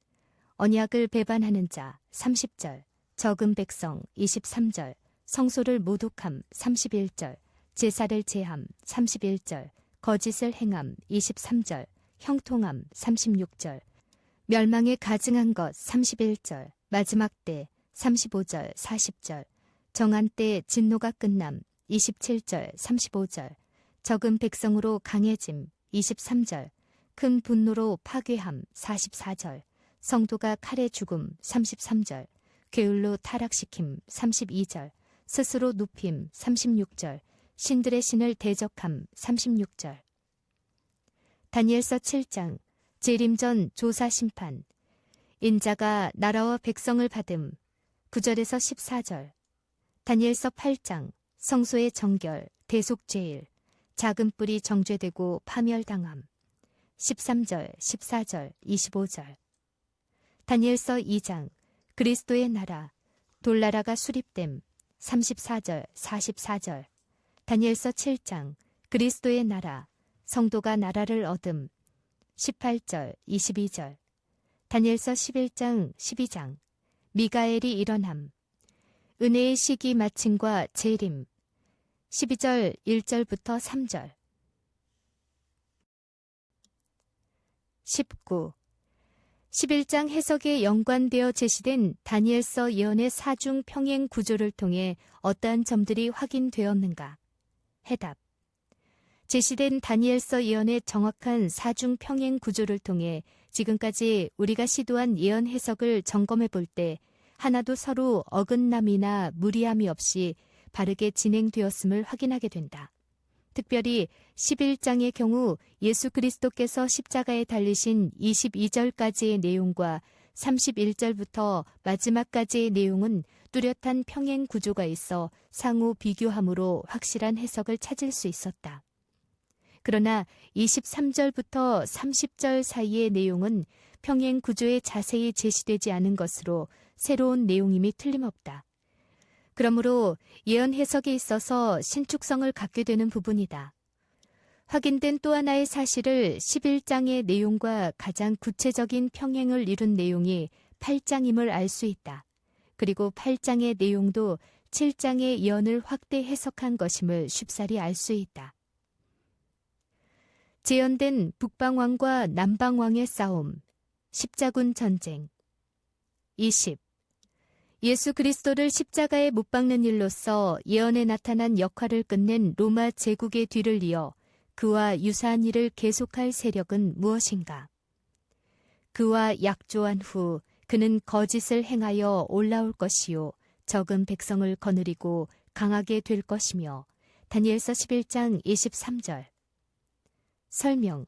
언약을 배반하는 자. 30절. 적은 백성. 23절. 성소를 모독함. 31절. 제사를 제함. 31절. 거짓을 행함. 23절. 형통함. 36절. 멸망에 가증한 것. 31절. 마지막 때. 35절, 40절. 정한 때 진노가 끝남. 27절, 35절. 적은 백성으로 강해짐. 23절. 큰 분노로 파괴함. 44절. 성도가 칼에 죽음 33절, 괴울로 타락시킴 32절, 스스로 눕힘 36절, 신들의 신을 대적함 36절. 다니엘서 7장, 재림전 조사 심판, 인자가 나라와 백성을 받음 9절에서 14절. 다니엘서 8장, 성소의 정결, 대속죄일, 작은 뿔이 정죄되고 파멸당함 13절, 14절, 25절. 다니엘서 2장, 그리스도의 나라, 돌나라가 수립됨 34절, 44절. 다니엘서 7장, 그리스도의 나라, 성도가 나라를 얻음 18절, 22절. 다니엘서 11장, 12장, 미가엘이 일어남, 은혜의 시기 마침과 재림 12절, 1절부터 3절. 19. 11장 해석에 연관되어 제시된 다니엘서 예언의 사중 평행 구조를 통해 어떠한 점들이 확인되었는가? 해답. 제시된 다니엘서 예언의 정확한 사중 평행 구조를 통해 지금까지 우리가 시도한 예언 해석을 점검해 볼 때 하나도 서로 어긋남이나 무리함이 없이 바르게 진행되었음을 확인하게 된다. 특별히 11장의 경우 예수 그리스도께서 십자가에 달리신 22절까지의 내용과 31절부터 마지막까지의 내용은 뚜렷한 평행 구조가 있어 상호 비교함으로 확실한 해석을 찾을 수 있었다. 그러나 23절부터 30절 사이의 내용은 평행 구조에 자세히 제시되지 않은 것으로 새로운 내용임이 틀림없다. 그러므로 예언 해석에 있어서 신축성을 갖게 되는 부분이다. 확인된 또 하나의 사실을 11장의 내용과 가장 구체적인 평행을 이룬 내용이 8장임을 알 수 있다. 그리고 8장의 내용도 7장의 예언을 확대 해석한 것임을 쉽사리 알 수 있다. 재현된 북방왕과 남방왕의 싸움, 십자군 전쟁. 20. 예수 그리스도를 십자가에 못 박는 일로써 예언에 나타난 역할을 끝낸 로마 제국의 뒤를 이어 그와 유사한 일을 계속할 세력은 무엇인가? 그와 약조한 후 그는 거짓을 행하여 올라올 것이요 적은 백성을 거느리고 강하게 될 것이며 다니엘서 11장 23절. 설명.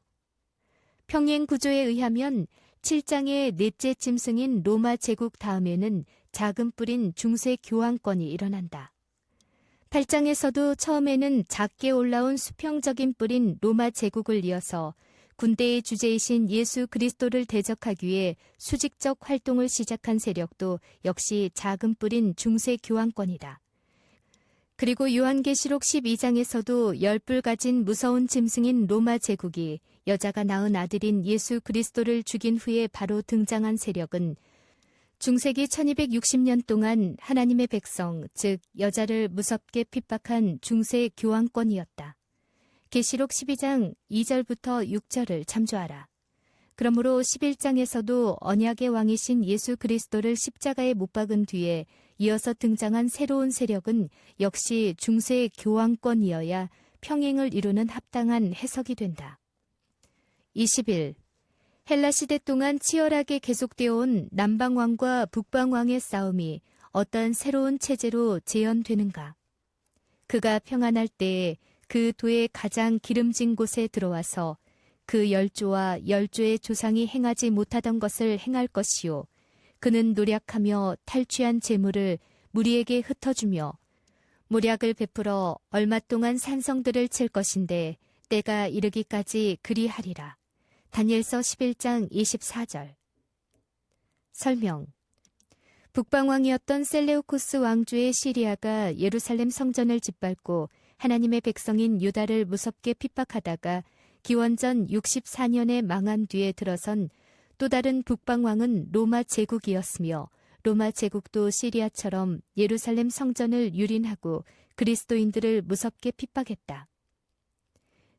평행 구조에 의하면 7장의 넷째 짐승인 로마 제국 다음에는 작은 뿔인 중세 교황권이 일어난다. 8장에서도 처음에는 작게 올라온 수평적인 뿔인 로마 제국을 이어서 군대의 주제이신 예수 그리스도를 대적하기 위해 수직적 활동을 시작한 세력도 역시 작은 뿔인 중세 교황권이다. 그리고 요한계시록 12장에서도 10뿔 가진 무서운 짐승인 로마 제국이 여자가 낳은 아들인 예수 그리스도를 죽인 후에 바로 등장한 세력은 중세기 1260년 동안 하나님의 백성, 즉 여자를 무섭게 핍박한 중세 교황권이었다. 계시록 12장 2절부터 6절을 참조하라. 그러므로 11장에서도 언약의 왕이신 예수 그리스도를 십자가에 못 박은 뒤에 이어서 등장한 새로운 세력은 역시 중세 교황권이어야 평행을 이루는 합당한 해석이 된다. 21. 헬라 시대 동안 치열하게 계속되어 온 남방왕과 북방왕의 싸움이 어떤 새로운 체제로 재현되는가? 그가 평안할 때에 그 도의 가장 기름진 곳에 들어와서 그 열조와 열조의 조상이 행하지 못하던 것을 행할 것이요. 그는 노력하며 탈취한 재물을 무리에게 흩어주며 모략을 베풀어 얼마 동안 산성들을 칠 것인데 때가 이르기까지 그리하리라. 다니엘서 11장 24절. 설명. 북방왕이었던 셀레우코스 왕조의 시리아가 예루살렘 성전을 짓밟고 하나님의 백성인 유다를 무섭게 핍박하다가 기원전 64년에 망한 뒤에 들어선 또 다른 북방왕은 로마 제국이었으며 로마 제국도 시리아처럼 예루살렘 성전을 유린하고 그리스도인들을 무섭게 핍박했다.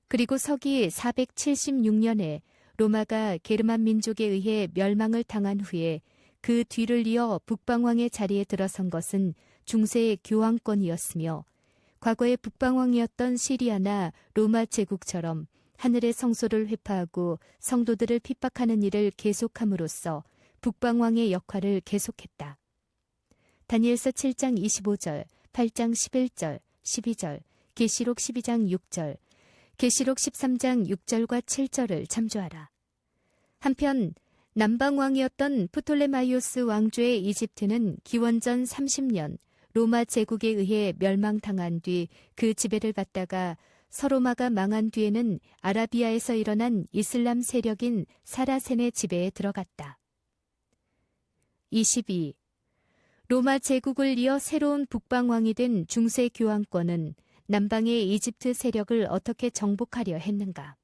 그리고 서기 476년에 로마가 게르만 민족에 의해 멸망을 당한 후에 그 뒤를 이어 북방왕의 자리에 들어선 것은 중세의 교황권이었으며 과거의 북방왕이었던 시리아나 로마 제국처럼 하늘의 성소를 회파하고 성도들을 핍박하는 일을 계속함으로써 북방왕의 역할을 계속했다. 다니엘서 7장 25절, 8장 11절, 12절, 계시록 12장 6절, 계시록 13장 6절과 7절을 참조하라. 한편 남방왕이었던 프톨레마이오스 왕조의 이집트는 기원전 30년 로마 제국에 의해 멸망당한 뒤 그 지배를 받다가 서로마가 망한 뒤에는 아라비아에서 일어난 이슬람 세력인 사라센의 지배에 들어갔다. 22. 로마 제국을 이어 새로운 북방왕이 된 중세 교황권은 남방의 이집트 세력을 어떻게 정복하려 했는가?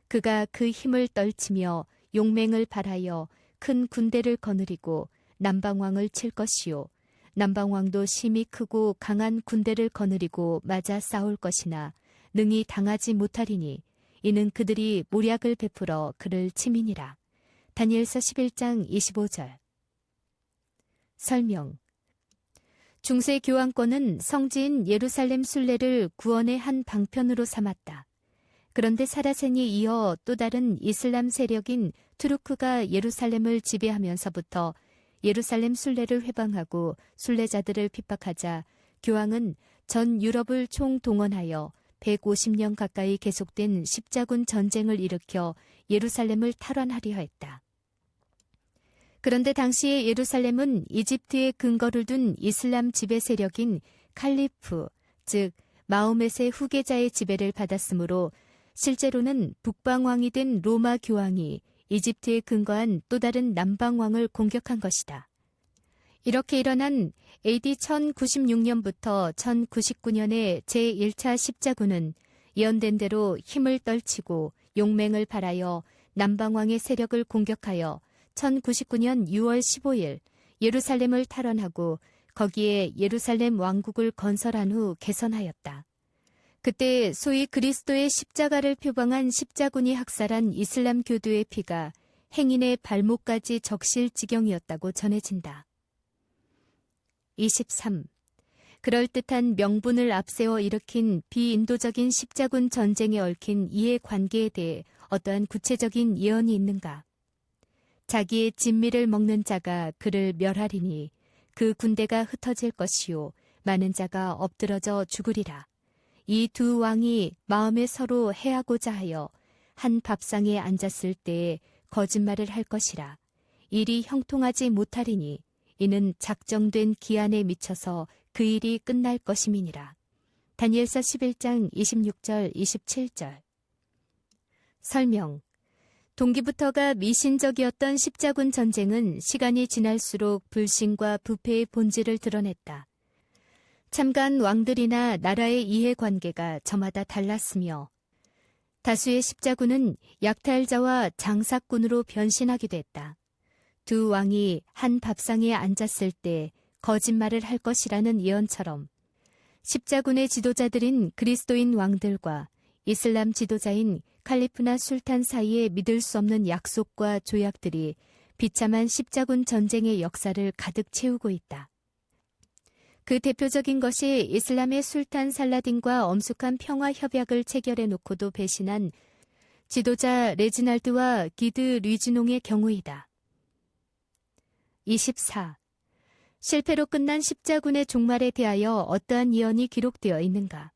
그가 그 힘을 떨치며 용맹을 발하여 큰 군대를 거느리고 남방왕을 칠 것이요. 남방왕도 심히 크고 강한 군대를 거느리고 맞아 싸울 것이나 능히 당하지 못하리니 이는 그들이 모략을 베풀어 그를 침이니라. 다니엘서 11장 25절. 설명. 중세 교황권은 성지인 예루살렘 순례를 구원의 한 방편으로 삼았다. 그런데 사라센이 이어 또 다른 이슬람 세력인 투르크가 예루살렘을 지배하면서부터 예루살렘 순례를 회방하고 순례자들을 핍박하자 교황은 전 유럽을 총동원하여 150년 가까이 계속된 십자군 전쟁을 일으켜 예루살렘을 탈환하려 했다. 그런데 당시의 예루살렘은 이집트에 근거를 둔 이슬람 지배 세력인 칼리프, 즉 마호멧의 후계자의 지배를 받았으므로 실제로는 북방왕이 된 로마 교황이 이집트에 근거한 또 다른 남방왕을 공격한 것이다. 이렇게 일어난 AD 1096년부터 1099년의 제1차 십자군은 예언된 대로 힘을 떨치고 용맹을 발하여 남방왕의 세력을 공격하여 1099년 6월 15일 예루살렘을 탈환하고 거기에 예루살렘 왕국을 건설한 후 개선하였다. 그때 소위 그리스도의 십자가를 표방한 십자군이 학살한 이슬람 교도의 피가 행인의 발목까지 적실 지경이었다고 전해진다. 23. 그럴듯한 명분을 앞세워 일으킨 비인도적인 십자군 전쟁에 얽힌 이해 관계에 대해 어떠한 구체적인 예언이 있는가? 자기의 진미를 먹는 자가 그를 멸하리니 그 군대가 흩어질 것이요 많은 자가 엎드러져 죽으리라. 이 두 왕이 마음에 서로 해하고자 하여 한 밥상에 앉았을 때에 거짓말을 할 것이라. 일이 형통하지 못하리니 이는 작정된 기한에 미쳐서 그 일이 끝날 것임이니라. 다니엘서 11장 26절 27절. 설명. 동기부터가 미신적이었던 십자군 전쟁은 시간이 지날수록 불신과 부패의 본질을 드러냈다. 참가한 왕들이나 나라의 이해관계가 저마다 달랐으며 다수의 십자군은 약탈자와 장사꾼으로 변신하기도 했다. 두 왕이 한 밥상에 앉았을 때 거짓말을 할 것이라는 예언처럼 십자군의 지도자들인 그리스도인 왕들과 이슬람 지도자인 칼리프나 술탄 사이에 믿을 수 없는 약속과 조약들이 비참한 십자군 전쟁의 역사를 가득 채우고 있다. 그 대표적인 것이 이슬람의 술탄 살라딘과 엄숙한 평화 협약을 체결해 놓고도 배신한 지도자 레지날드와 기드 류지농의 경우이다. 24. 실패로 끝난 십자군의 종말에 대하여 어떠한 예언이 기록되어 있는가?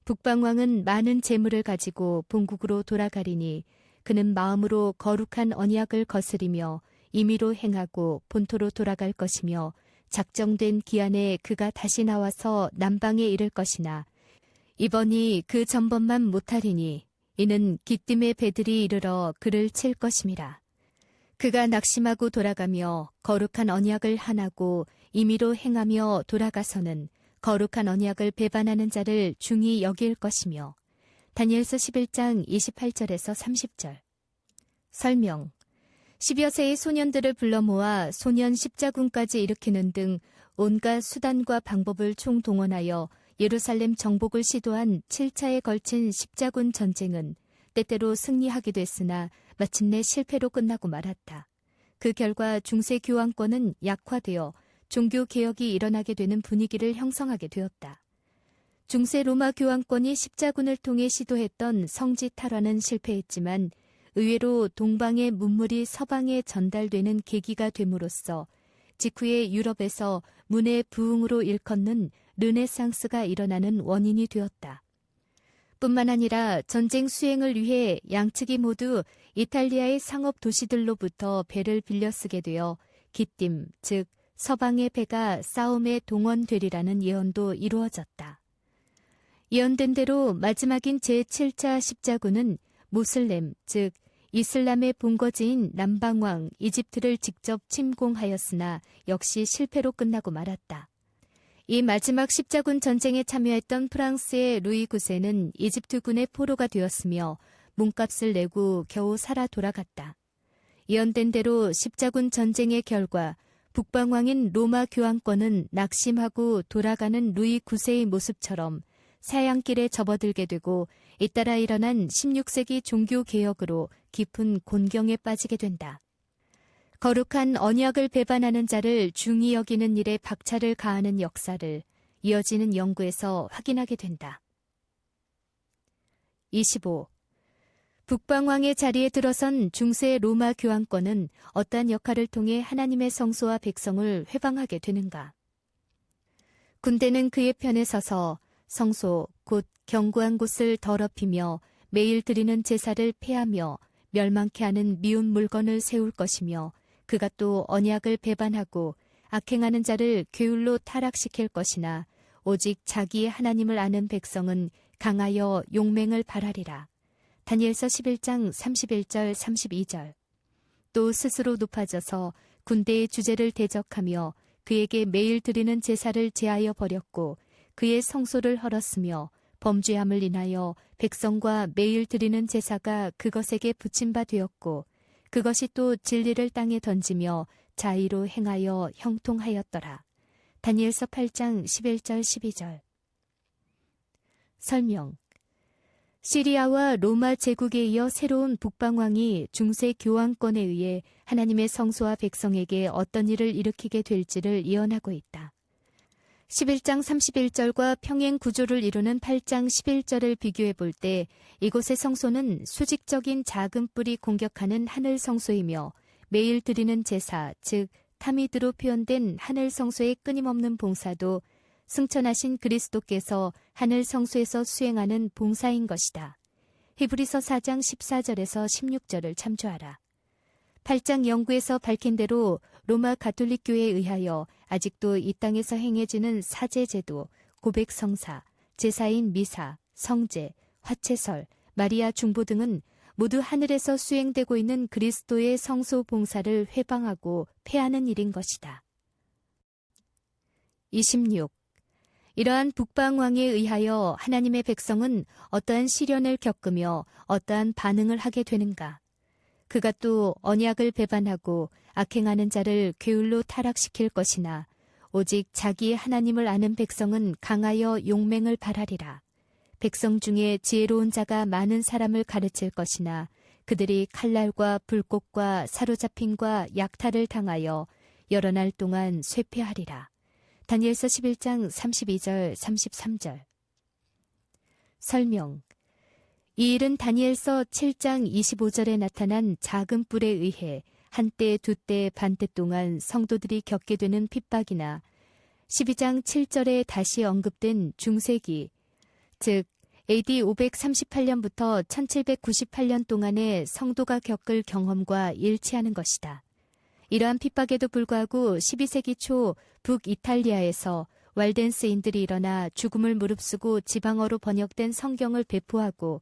북방왕은 많은 재물을 가지고 본국으로 돌아가리니 그는 마음으로 거룩한 언약을 거스리며 임의로 행하고 본토로 돌아갈 것이며 작정된 기한에 그가 다시 나와서 남방에 이를 것이나 이번이 그 전번만 못하리니 이는 기띔의 배들이 이르러 그를 칠 것임이라. 그가 낙심하고 돌아가며 거룩한 언약을 하나고 임의로 행하며 돌아가서는 거룩한 언약을 배반하는 자를 중히 여길 것이며 다니엘서 11장 28절에서 30절. 설명. 10여 세의 소년들을 불러 모아 소년 십자군까지 일으키는 등 온갖 수단과 방법을 총동원하여 예루살렘 정복을 시도한 7차에 걸친 십자군 전쟁은 때때로 승리하기도 했으나 마침내 실패로 끝나고 말았다. 그 결과 중세 교황권은 약화되어 종교개혁이 일어나게 되는 분위기를 형성하게 되었다. 중세 로마 교황권이 십자군을 통해 시도했던 성지 탈환은 실패했지만 의외로 동방의 문물이 서방에 전달되는 계기가 됨으로써 직후에 유럽에서 문의 부흥으로 일컫는 르네상스가 일어나는 원인이 되었다. 뿐만 아니라 전쟁 수행을 위해 양측이 모두 이탈리아의 상업 도시들로부터 배를 빌려 쓰게 되어 기띔, 즉 서방의 배가 싸움에 동원되리라는 예언도 이루어졌다. 예언된 대로 마지막인 제7차 십자군은 모슬렘, 즉 이슬람의 본거지인 남방왕 이집트를 직접 침공하였으나 역시 실패로 끝나고 말았다. 이 마지막 십자군 전쟁에 참여했던 프랑스의 루이 9세는 이집트군의 포로가 되었으며 몸값을 내고 겨우 살아 돌아갔다. 예언된 대로 십자군 전쟁의 결과 북방왕인 로마 교황권은 낙심하고 돌아가는 루이 9세의 모습처럼 사양길에 접어들게 되고 잇따라 일어난 16세기 종교개혁으로 깊은 곤경에 빠지게 된다. 거룩한 언약을 배반하는 자를 중히 여기는 일에 박차를 가하는 역사를 이어지는 연구에서 확인하게 된다. 25. 북방왕의 자리에 들어선 중세 로마 교황권은 어떠한 역할을 통해 하나님의 성소와 백성을 회방하게 되는가? 군대는 그의 편에 서서 성소, 곧 견고한 곳을 더럽히며 매일 드리는 제사를 폐하며 멸망케 하는 미운 물건을 세울 것이며 그가 또 언약을 배반하고 악행하는 자를 괴울로 타락시킬 것이나 오직 자기의 하나님을 아는 백성은 강하여 용맹을 발하리라. 다니엘서 11장 31절 32절. 또 스스로 높아져서 군대의 주제를 대적하며 그에게 매일 드리는 제사를 제하여 버렸고 그의 성소를 헐었으며 범죄함을 인하여 백성과 매일 드리는 제사가 그것에게 붙임 바 되었고 그것이 또 진리를 땅에 던지며 자의로 행하여 형통하였더라. 다니엘서 8장 11절 12절. 설명. 시리아와 로마 제국에 이어 새로운 북방왕이 중세 교황권에 의해 하나님의 성소와 백성에게 어떤 일을 일으키게 될지를 예언하고 있다. 11장 31절과 평행 구조를 이루는 8장 11절을 비교해 볼 때 이곳의 성소는 수직적인 작은 뿔이 공격하는 하늘 성소이며 매일 드리는 제사, 즉 타미드로 표현된 하늘 성소의 끊임없는 봉사도 승천하신 그리스도께서 하늘 성소에서 수행하는 봉사인 것이다. 히브리서 4장 14절에서 16절을 참조하라. 8장 연구에서 밝힌 대로 로마 가톨릭 교회에 의하여 아직도 이 땅에서 행해지는 사제제도, 고백성사, 제사인 미사, 성제, 화채설, 마리아 중보 등은 모두 하늘에서 수행되고 있는 그리스도의 성소 봉사를 회방하고 폐하는 일인 것이다. 26. 이러한 북방왕에 의하여 하나님의 백성은 어떠한 시련을 겪으며 어떠한 반응을 하게 되는가? 그가 또 언약을 배반하고 악행하는 자를 괴울로 타락시킬 것이나 오직 자기의 하나님을 아는 백성은 강하여 용맹을 발하리라. 백성 중에 지혜로운 자가 많은 사람을 가르칠 것이나 그들이 칼날과 불꽃과 사로잡힘과 약탈을 당하여 여러 날 동안 쇠폐하리라. 다니엘서 11장 32절 33절. 설명. 이 일은 다니엘서 7장 25절에 나타난 작은 뿔에 의해 한때 두때 반때 동안 성도들이 겪게 되는 핍박이나 12장 7절에 다시 언급된 중세기, 즉 AD 538년부터 1798년 동안의 성도가 겪을 경험과 일치하는 것이다. 이러한 핍박에도 불구하고 12세기 초 북이탈리아에서 왈덴스인들이 일어나 죽음을 무릅쓰고 지방어로 번역된 성경을 배포하고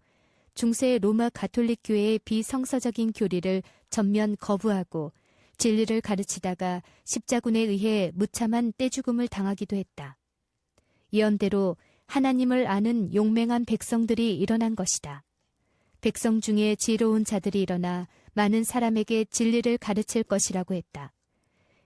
중세 로마 가톨릭 교회의 비성서적인 교리를 전면 거부하고 진리를 가르치다가 십자군에 의해 무참한 떼죽음을 당하기도 했다. 예언대로 하나님을 아는 용맹한 백성들이 일어난 것이다. 백성 중에 지혜로운 자들이 일어나 많은 사람에게 진리를 가르칠 것이라고 했다.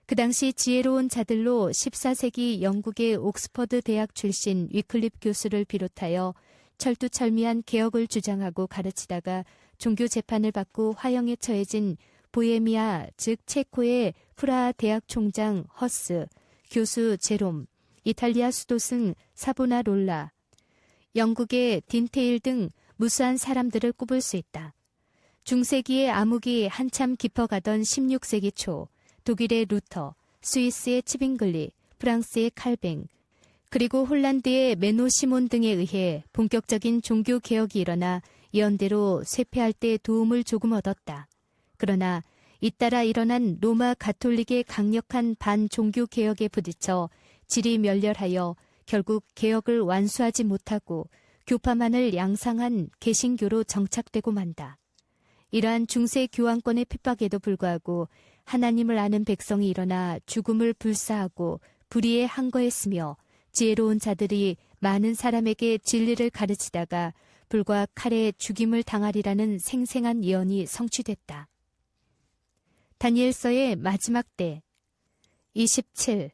그 당시 지혜로운 자들로 14세기 영국의 옥스퍼드 대학 출신 위클립 교수를 비롯하여 철두철미한 개혁을 주장하고 가르치다가 종교 재판을 받고 화형에 처해진 보헤미아 즉 체코의 프라하 대학 총장 허스, 교수 제롬, 이탈리아 수도승 사보나롤라, 영국의 딘테일 등 무수한 사람들을 꼽을 수 있다. 중세기의 암흑이 한참 깊어가던 16세기 초 독일의 루터, 스위스의 치빙글리, 프랑스의 칼뱅, 그리고 홀란드의 메노 시몬 등에 의해 본격적인 종교개혁이 일어나 예언대로 쇠퇴할 때 도움을 조금 얻었다. 그러나 잇따라 일어난 로마 가톨릭의 강력한 반종교개혁에 부딪혀 질이 멸렬하여 결국 개혁을 완수하지 못하고 교파만을 양상한 개신교로 정착되고 만다. 이러한 중세 교황권의 핍박에도 불구하고 하나님을 아는 백성이 일어나 죽음을 불사하고 불의에 항거했으며 지혜로운 자들이 많은 사람에게 진리를 가르치다가 불과 칼에 죽임을 당하리라는 생생한 예언이 성취됐다. 다니엘서의 마지막 때 27.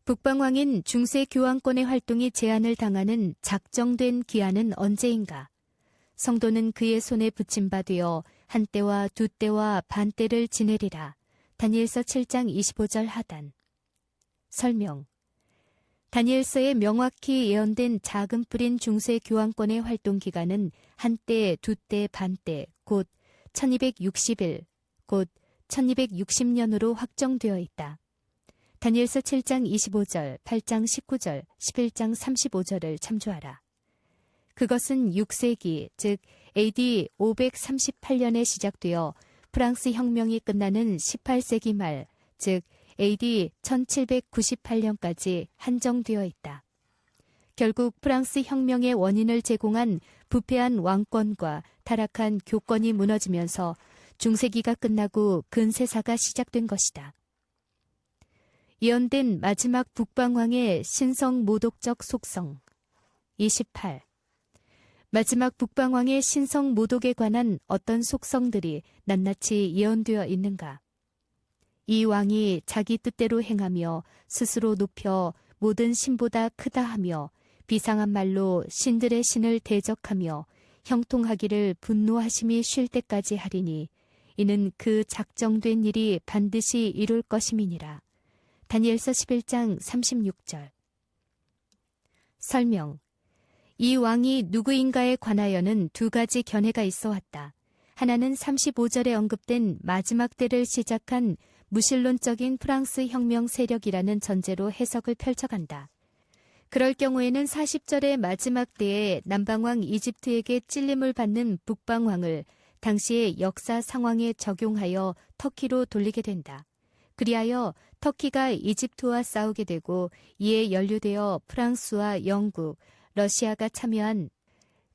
북방왕인 중세 교황권의 활동이 제한을 당하는 작정된 기한은 언제인가? 성도는 그의 손에 붙임 바 되어 한때와 두때와 반때를 지내리라. 다니엘서 7장 25절 하단. 설명. 다니엘서에 명확히 예언된 작은 뿔인 중세 교황권의 활동 기간은 한때, 두때, 반때, 곧 1260일, 곧 1260년으로 확정되어 있다. 다니엘서 7장 25절, 8장 19절, 11장 35절을 참조하라. 그것은 6세기, 즉 AD 538년에 시작되어 프랑스 혁명이 끝나는 18세기 말, 즉 AD 1798년까지 한정되어 있다. 결국 프랑스 혁명의 원인을 제공한 부패한 왕권과 타락한 교권이 무너지면서 중세기가 끝나고 근세사가 시작된 것이다. 예언된 마지막 북방왕의 신성 모독적 속성 28. 마지막 북방왕의 신성 모독에 관한 어떤 속성들이 낱낱이 예언되어 있는가? 이 왕이 자기 뜻대로 행하며 스스로 높여 모든 신보다 크다 하며 비상한 말로 신들의 신을 대적하며 형통하기를 분노하심이 쉴 때까지 하리니 이는 그 작정된 일이 반드시 이룰 것임이니라. 다니엘서 11장 36절. 설명. 이 왕이 누구인가에 관하여는 두 가지 견해가 있어 왔다. 하나는 35절에 언급된 마지막 때를 시작한 무신론적인 프랑스 혁명 세력이라는 전제로 해석을 펼쳐간다. 그럴 경우에는 40절의 마지막 때에 남방왕 이집트에게 찔림을 받는 북방왕을 당시의 역사 상황에 적용하여 터키로 돌리게 된다. 그리하여 터키가 이집트와 싸우게 되고 이에 연루되어 프랑스와 영국, 러시아가 참여한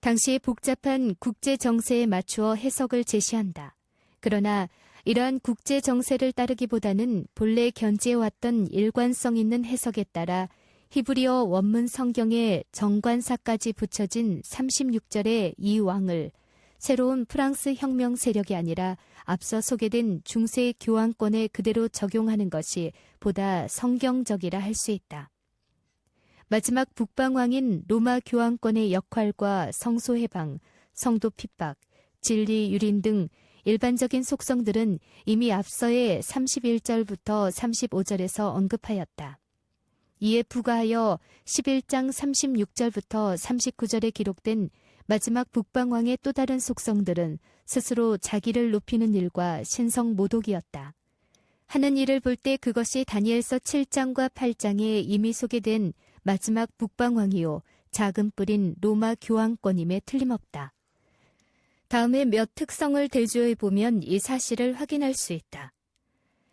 당시의 복잡한 국제 정세에 맞추어 해석을 제시한다. 그러나 이러한 국제 정세를 따르기보다는 본래 견지해왔던 일관성 있는 해석에 따라 히브리어 원문 성경에 정관사까지 붙여진 36절의 이 왕을 새로운 프랑스 혁명 세력이 아니라 앞서 소개된 중세 교황권에 그대로 적용하는 것이 보다 성경적이라 할 수 있다. 마지막 북방왕인 로마 교황권의 역할과 성소 해방, 성도 핍박, 진리 유린 등 일반적인 속성들은 이미 앞서의 31절부터 35절에서 언급하였다. 이에 부가하여 11장 36절부터 39절에 기록된 마지막 북방왕의 또 다른 속성들은 스스로 자기를 높이는 일과 신성 모독이었다. 하는 일을 볼 때 그것이 다니엘서 7장과 8장에 이미 소개된 마지막 북방왕이요 작은 뿔인 로마 교황권임에 틀림없다. 다음에 몇 특성을 대조해 보면 이 사실을 확인할 수 있다.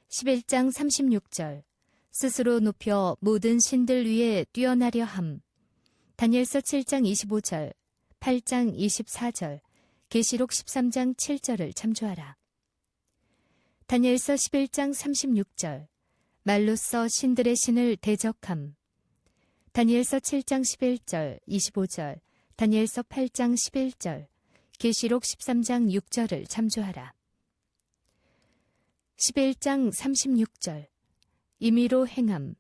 11장 36절 스스로 높여 모든 신들 위에 뛰어나려 함. 다니엘서 7장 25절, 8장 24절, 계시록 13장 7절을 참조하라. 다니엘서 11장 36절 말로써 신들의 신을 대적함. 다니엘서 7장 11절, 25절, 다니엘서 8장 11절, 계시록 13장 6절을 참조하라. 11장 36절 임의로 행함.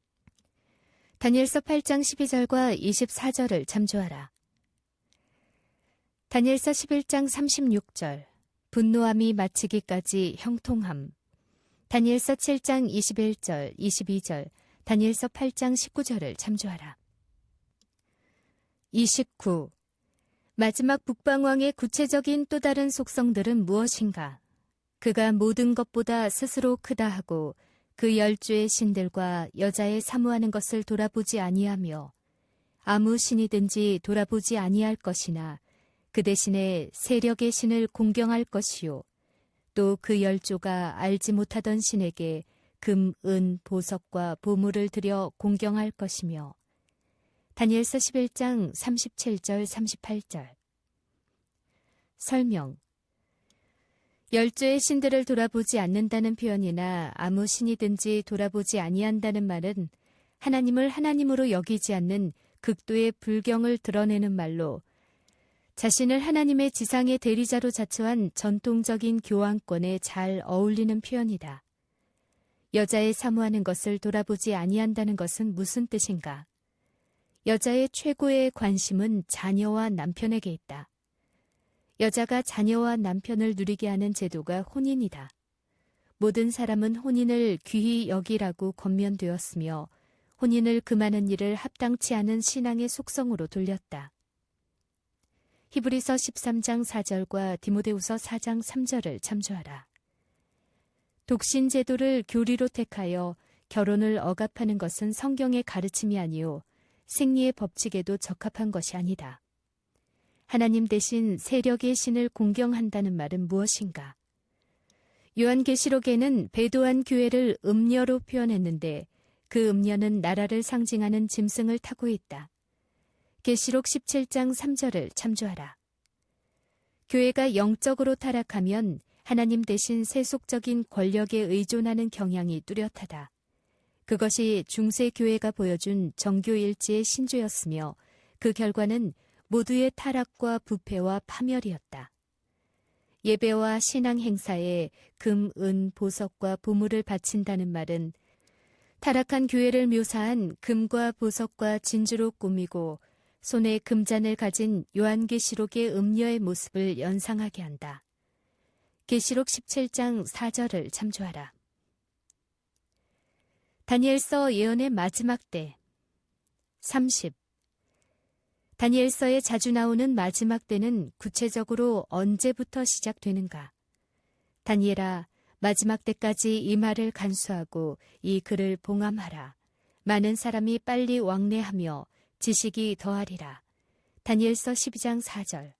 다니엘서 8장 12절과 24절을 참조하라. 다니엘서 11장 36절 분노함이 마치기까지 형통함. 다니엘서 7장 21절, 22절, 다니엘서 8장 19절을 참조하라. 29. 마지막 북방왕의 구체적인 또 다른 속성들은 무엇인가? 그가 모든 것보다 스스로 크다 하고 그 10주의 신들과 여자의 사모하는 것을 돌아보지 아니하며 아무 신이든지 돌아보지 아니할 것이나 그 대신에 세력의 신을 공경할 것이요. 또 그 10조가 알지 못하던 신에게 금, 은, 보석과 보물을 들여 공경할 것이며. 다니엘서 11장 37절 38절. 설명. 10조의 신들을 돌아보지 않는다는 표현이나 아무 신이든지 돌아보지 아니한다는 말은 하나님을 하나님으로 여기지 않는 극도의 불경을 드러내는 말로 자신을 하나님의 지상의 대리자로 자처한 전통적인 교황권에 잘 어울리는 표현이다. 여자의 사모하는 것을 돌아보지 아니한다는 것은 무슨 뜻인가? 여자의 최고의 관심은 자녀와 남편에게 있다. 여자가 자녀와 남편을 누리게 하는 제도가 혼인이다. 모든 사람은 혼인을 귀히 여기라고 권면되었으며 혼인을 금하는 일을 합당치 않은 신앙의 속성으로 돌렸다. 히브리서 13장 4절과 디모데후서 4장 3절을 참조하라. 독신 제도를 교리로 택하여 결혼을 억압하는 것은 성경의 가르침이 아니요 생리의 법칙에도 적합한 것이 아니다. 하나님 대신 세력의 신을 공경한다는 말은 무엇인가? 요한계시록에는 배도한 교회를 음녀로 표현했는데 그 음녀는 나라를 상징하는 짐승을 타고 있다. 계시록 17장 3절을 참조하라. 교회가 영적으로 타락하면 하나님 대신 세속적인 권력에 의존하는 경향이 뚜렷하다. 그것이 중세교회가 보여준 정교일치의 신조였으며 그 결과는 모두의 타락과 부패와 파멸이었다. 예배와 신앙 행사에 금, 은, 보석과 보물을 바친다는 말은 타락한 교회를 묘사한 금과 보석과 진주로 꾸미고 손에 금잔을 가진 요한계시록의 음녀의 모습을 연상하게 한다. 계시록 17장 4절을 참조하라. 다니엘서 예언의 마지막 때 30. 다니엘서에 자주 나오는 마지막 때는 구체적으로 언제부터 시작되는가? 다니엘아, 마지막 때까지 이 말을 간수하고 이 글을 봉함하라. 많은 사람이 빨리 왕래하며 지식이 더하리라. 다니엘서 12장 4절.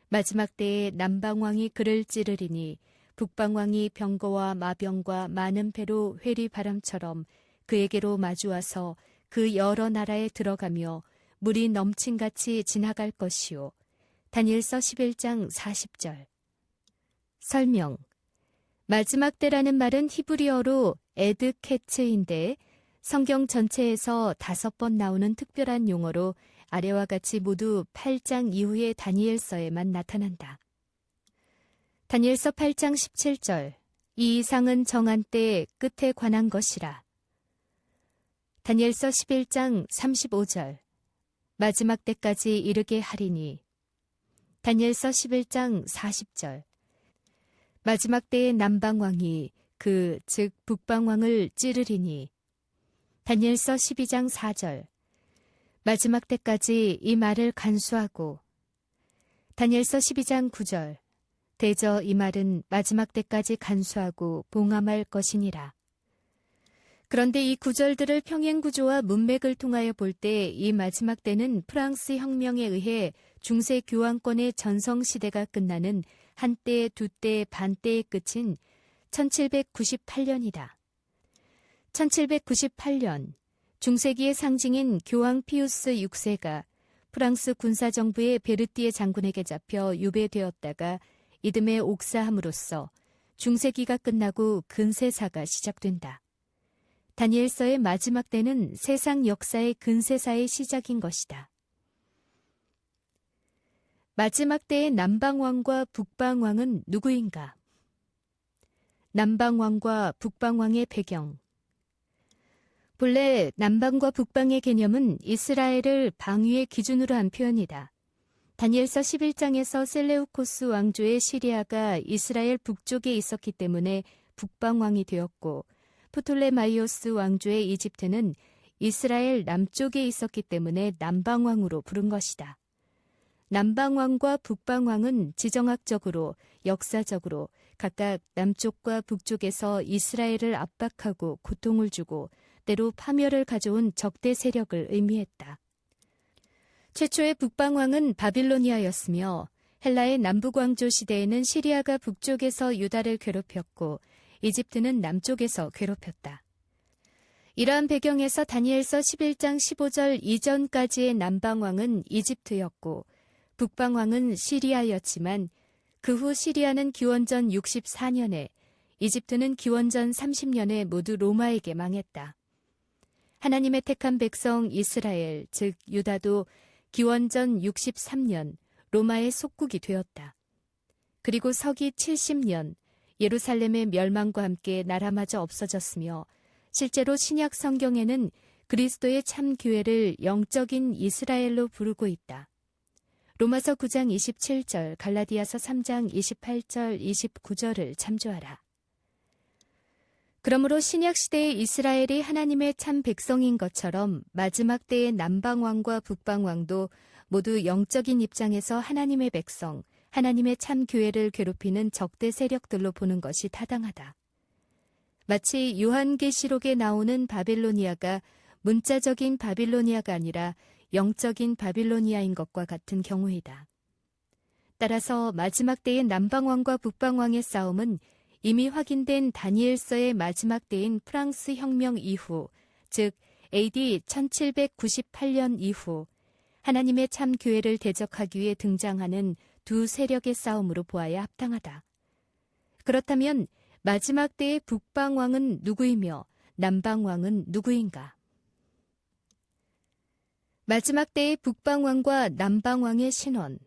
마지막 때에 남방왕이 그를 찌르리니 북방왕이 병거와 마병과 많은 배로 회리바람처럼 그에게로 마주와서 그 여러 나라에 들어가며 물이 넘친같이 지나갈 것이요. 다니엘서 11장 40절. 설명. 마지막 때라는 말은 히브리어로 에드케츠인데 성경 전체에서 5번 나오는 특별한 용어로 아래와 같이 모두 8장 이후의 다니엘서에만 나타난다. 다니엘서 8장 17절. 이 이상은 정한 때의 끝에 관한 것이라. 다니엘서 11장 35절. 마지막 때까지 이르게 하리니. 다니엘서 11장 40절. 마지막 때의 남방왕이 즉 북방왕을 찌르리니. 다니엘서 12장 4절. 마지막 때까지 이 말을 간수하고. 다니엘서 12장 9절. 대저 이 말은 마지막 때까지 간수하고 봉함할 것이니라. 그런데 이 구절들을 평행구조와 문맥을 통하여 볼 때 이 마지막 때는 프랑스 혁명에 의해 중세 교황권의 전성시대가 끝나는 한때, 두때, 반때의 끝인 1798년이다. 1798년, 중세기의 상징인 교황 피우스 6세가 프랑스 군사정부의 베르티에 장군에게 잡혀 유배되었다가 이듬해 옥사함으로써 중세기가 끝나고 근세사가 시작된다. 다니엘서의 마지막 때는 세상 역사의 근세사의 시작인 것이다. 마지막 때의 남방왕과 북방왕은 누구인가? 남방왕과 북방왕의 배경. 본래 남방과 북방의 개념은 이스라엘을 방위의 기준으로 한 표현이다. 다니엘서 11장에서 셀레우코스 왕조의 시리아가 이스라엘 북쪽에 있었기 때문에 북방왕이 되었고 프톨레마이오스 왕조의 이집트는 이스라엘 남쪽에 있었기 때문에 남방왕으로 부른 것이다. 남방왕과 북방왕은 지정학적으로, 역사적으로 각각 남쪽과 북쪽에서 이스라엘을 압박하고 고통을 주고 때로 파멸을 가져온 적대 세력을 의미했다. 최초의 북방왕은 바빌로니아였으며 헬라의 남북왕조 시대에는 시리아가 북쪽에서 유다를 괴롭혔고 이집트는 남쪽에서 괴롭혔다. 이러한 배경에서 다니엘서 11장 15절 이전까지의 남방왕은 이집트였고 북방왕은 시리아였지만 그 후 시리아는 기원전 64년에 이집트는 기원전 30년에 모두 로마에게 망했다. 하나님의 택한 백성 이스라엘, 즉 유다도 기원전 63년 로마의 속국이 되었다. 그리고 서기 70년 예루살렘의 멸망과 함께 나라마저 없어졌으며 실제로 신약 성경에는 그리스도의 참 교회를 영적인 이스라엘로 부르고 있다. 로마서 9장 27절, 갈라디아서 3장 28절, 29절을 참조하라. 그러므로 신약시대의 이스라엘이 하나님의 참 백성인 것처럼 마지막 때의 남방왕과 북방왕도 모두 영적인 입장에서 하나님의 백성, 하나님의 참 교회를 괴롭히는 적대 세력들로 보는 것이 타당하다. 마치 요한계시록에 나오는 바빌로니아가 문자적인 바빌로니아가 아니라 영적인 바빌로니아인 것과 같은 경우이다. 따라서 마지막 때의 남방왕과 북방왕의 싸움은 이미 확인된 다니엘서의 마지막 때인 프랑스 혁명 이후, 즉 AD 1798년 이후 하나님의 참 교회를 대적하기 위해 등장하는 두 세력의 싸움으로 보아야 합당하다. 그렇다면 마지막 때의 북방왕은 누구이며 남방왕은 누구인가? 마지막 때의 북방왕과 남방왕의 신원.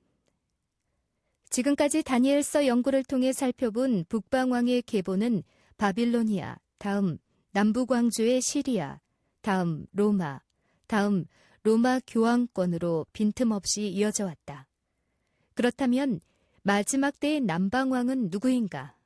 지금까지 다니엘서 연구를 통해 살펴본 북방왕의 계보는 바빌로니아, 다음 남북왕조의 시리아, 다음 로마, 다음 로마 교황권으로 빈틈없이 이어져 왔다. 그렇다면 마지막 때의 남방왕은 누구인가?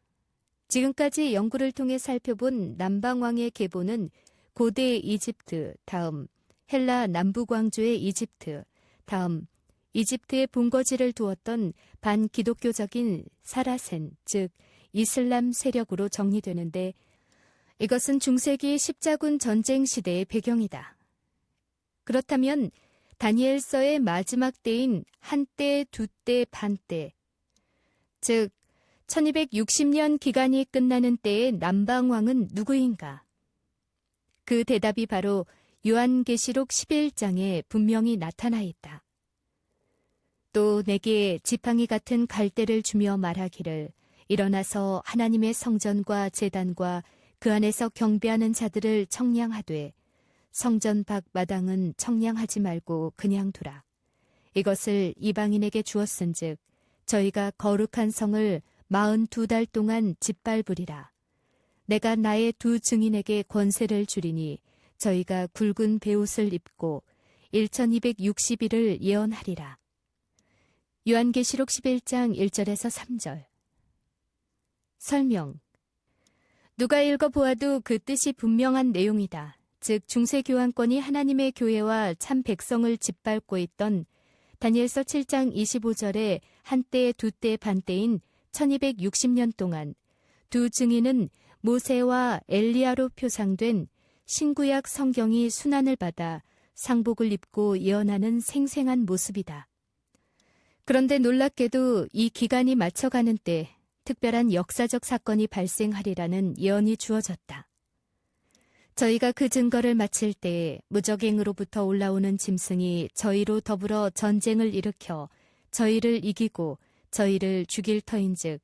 지금까지 연구를 통해 살펴본 남방왕의 계보는 고대 이집트, 다음 헬라 남북왕조의 이집트, 다음 이집트의 본거지를 두었던 반기독교적인 사라센, 즉 이슬람 세력으로 정리되는데 이것은 중세기 십자군 전쟁 시대의 배경이다. 그렇다면 다니엘서의 마지막 때인 한때, 두때, 반때, 즉 1260년 기간이 끝나는 때의 남방왕은 누구인가? 그 대답이 바로 요한계시록 11장에 분명히 나타나 있다. 또 내게 지팡이 같은 갈대를 주며 말하기를 일어나서 하나님의 성전과 제단과 그 안에서 경배하는 자들을 청량하되 성전 밖 마당은 청량하지 말고 그냥 두라. 이것을 이방인에게 주었은즉 저희가 거룩한 성을 42달 동안 짓밟으리라. 내가 나의 두 증인에게 권세를 주리니 저희가 굵은 베옷을 입고 1260일을 예언하리라. 요한계시록 11장 1절에서 3절. 설명. 누가 읽어보아도 그 뜻이 분명한 내용이다. 즉 중세교황권이 하나님의 교회와 참 백성을 짓밟고 있던 다니엘서 7장 25절에 한때 두때 반때인 1260년 동안 두 증인은 모세와 엘리야로 표상된 신구약 성경이 순환을 받아 상복을 입고 예언하는 생생한 모습이다. 그런데 놀랍게도 이 기간이 맞춰가는 때 특별한 역사적 사건이 발생하리라는 예언이 주어졌다. 저희가 그 증거를 마칠 때에 무적행으로부터 올라오는 짐승이 저희로 더불어 전쟁을 일으켜 저희를 이기고 저희를 죽일 터인즉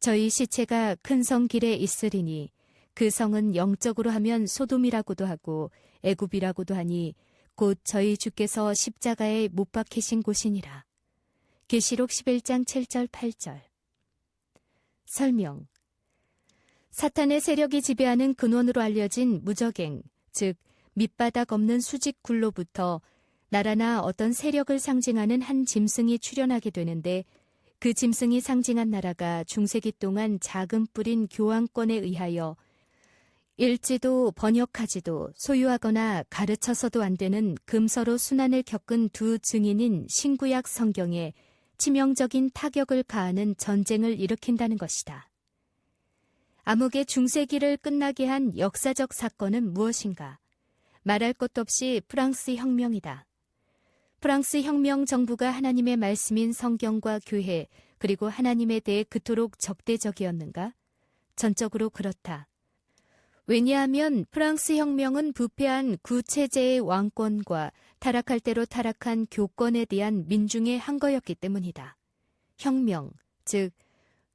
저희 시체가 큰 성 길에 있으리니 그 성은 영적으로 하면 소돔이라고도 하고 애굽이라고도 하니 곧 저희 주께서 십자가에 못 박히신 곳이니라. 계시록 11장 7절 8절. 설명. 사탄의 세력이 지배하는 근원으로 알려진 무적행, 즉 밑바닥 없는 수직굴로부터 나라나 어떤 세력을 상징하는 한 짐승이 출현하게 되는데 그 짐승이 상징한 나라가 중세기 동안 작은 뿔인 교황권에 의하여 읽지도 번역하지도 소유하거나 가르쳐서도 안 되는 금서로 순환을 겪은 두 증인인 신구약 성경에 치명적인 타격을 가하는 전쟁을 일으킨다는 것이다. 암흑의 중세기를 끝나게 한 역사적 사건은 무엇인가? 말할 것도 없이 프랑스 혁명이다. 프랑스 혁명 정부가 하나님의 말씀인 성경과 교회 그리고 하나님에 대해 그토록 적대적이었는가? 전적으로 그렇다. 왜냐하면 프랑스 혁명은 부패한 구체제의 왕권과 타락할 대로 타락한 교권에 대한 민중의 항거였기 때문이다. 혁명, 즉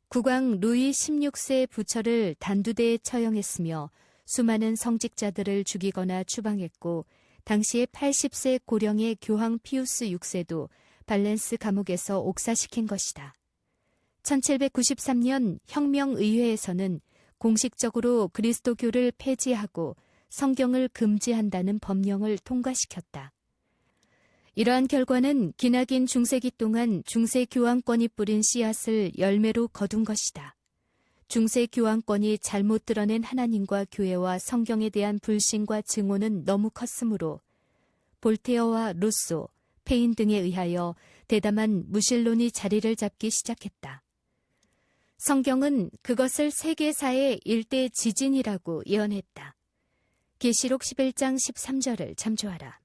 국왕 루이 16세 부처를 단두대에 처형했으며 수많은 성직자들을 죽이거나 추방했고 당시의 80세 고령의 교황 피우스 6세도 발렌스 감옥에서 옥사시킨 것이다. 1793년 혁명의회에서는 공식적으로 그리스도교를 폐지하고 성경을 금지한다는 법령을 통과시켰다. 이러한 결과는 기나긴 중세기 동안 중세교황권이 뿌린 씨앗을 열매로 거둔 것이다. 중세교황권이 잘못 드러낸 하나님과 교회와 성경에 대한 불신과 증오는 너무 컸으므로 볼테어와 루소, 페인 등에 의하여 대담한 무신론이 자리를 잡기 시작했다. 성경은 그것을 세계사의 일대 지진이라고 예언했다. 계시록 11장 13절을 참조하라.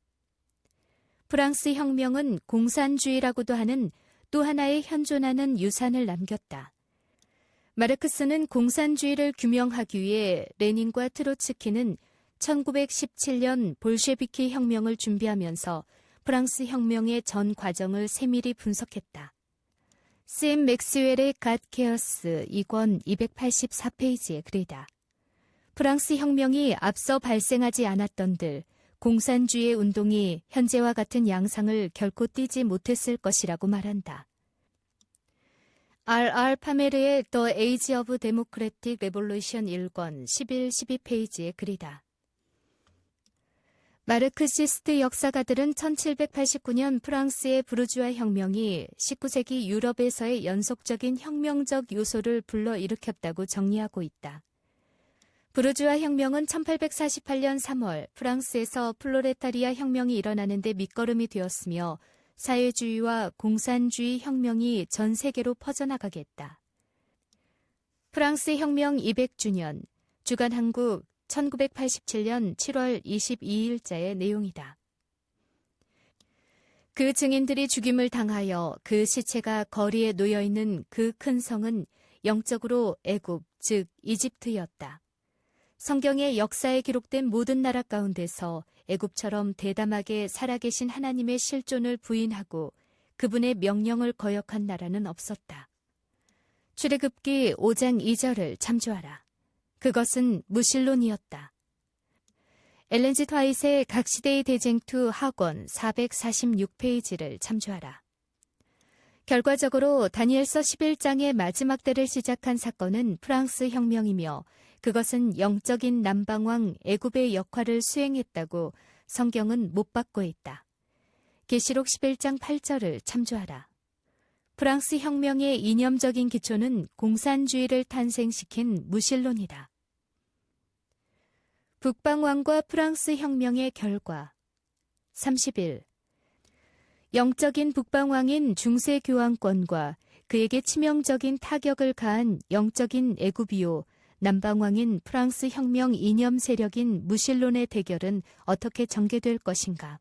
프랑스 혁명은 공산주의라고도 하는 또 하나의 현존하는 유산을 남겼다. 마르크스는 공산주의를 규명하기 위해 레닌과 트로츠키는 1917년 볼셰비키 혁명을 준비하면서 프랑스 혁명의 전 과정을 세밀히 분석했다. 샘 맥스웰의 갓 케어스 2권 284페이지의 글이다. 프랑스 혁명이 앞서 발생하지 않았던들 공산주의 운동이 현재와 같은 양상을 결코 띠지 못했을 것이라고 말한다. R.R. 파메르의 The Age of Democratic Revolution 1권 11-12페이지의 글이다. 마르크시스트 역사가들은 1789년 프랑스의 부르주아 혁명이 19세기 유럽에서의 연속적인 혁명적 요소를 불러일으켰다고 정리하고 있다. 부르주아 혁명은 1848년 3월 프랑스에서 플로레타리아 혁명이 일어나는 데 밑거름이 되었으며 사회주의와 공산주의 혁명이 전 세계로 퍼져나가게 했다. 프랑스 혁명 200주년, 주간 한국 1987년 7월 22일자의 내용이다. 그 증인들이 죽임을 당하여 그 시체가 거리에 놓여있는 그 큰 성은 영적으로 애굽, 즉 이집트였다. 성경의 역사에 기록된 모든 나라 가운데서 애굽처럼 대담하게 살아계신 하나님의 실존을 부인하고 그분의 명령을 거역한 나라는 없었다. 출애굽기 5장 2절을 참조하라. 그것은 무신론이었다. 엘렌 G. 화이트의 각시대의 대쟁투 학원 446페이지를 참조하라. 결과적으로 다니엘서 11장의 마지막 때를 시작한 사건은 프랑스 혁명이며 그것은 영적인 남방왕 애굽의 역할을 수행했다고 성경은 못 받고 있다. 계시록 11장 8절을 참조하라. 프랑스 혁명의 이념적인 기초는 공산주의를 탄생시킨 무신론이다. 북방왕과 프랑스 혁명의 결과 30일 영적인 북방왕인 중세교황권과 그에게 치명적인 타격을 가한 영적인 애굽이요 남방왕인 프랑스 혁명 이념 세력인 무신론의 대결은 어떻게 전개될 것인가?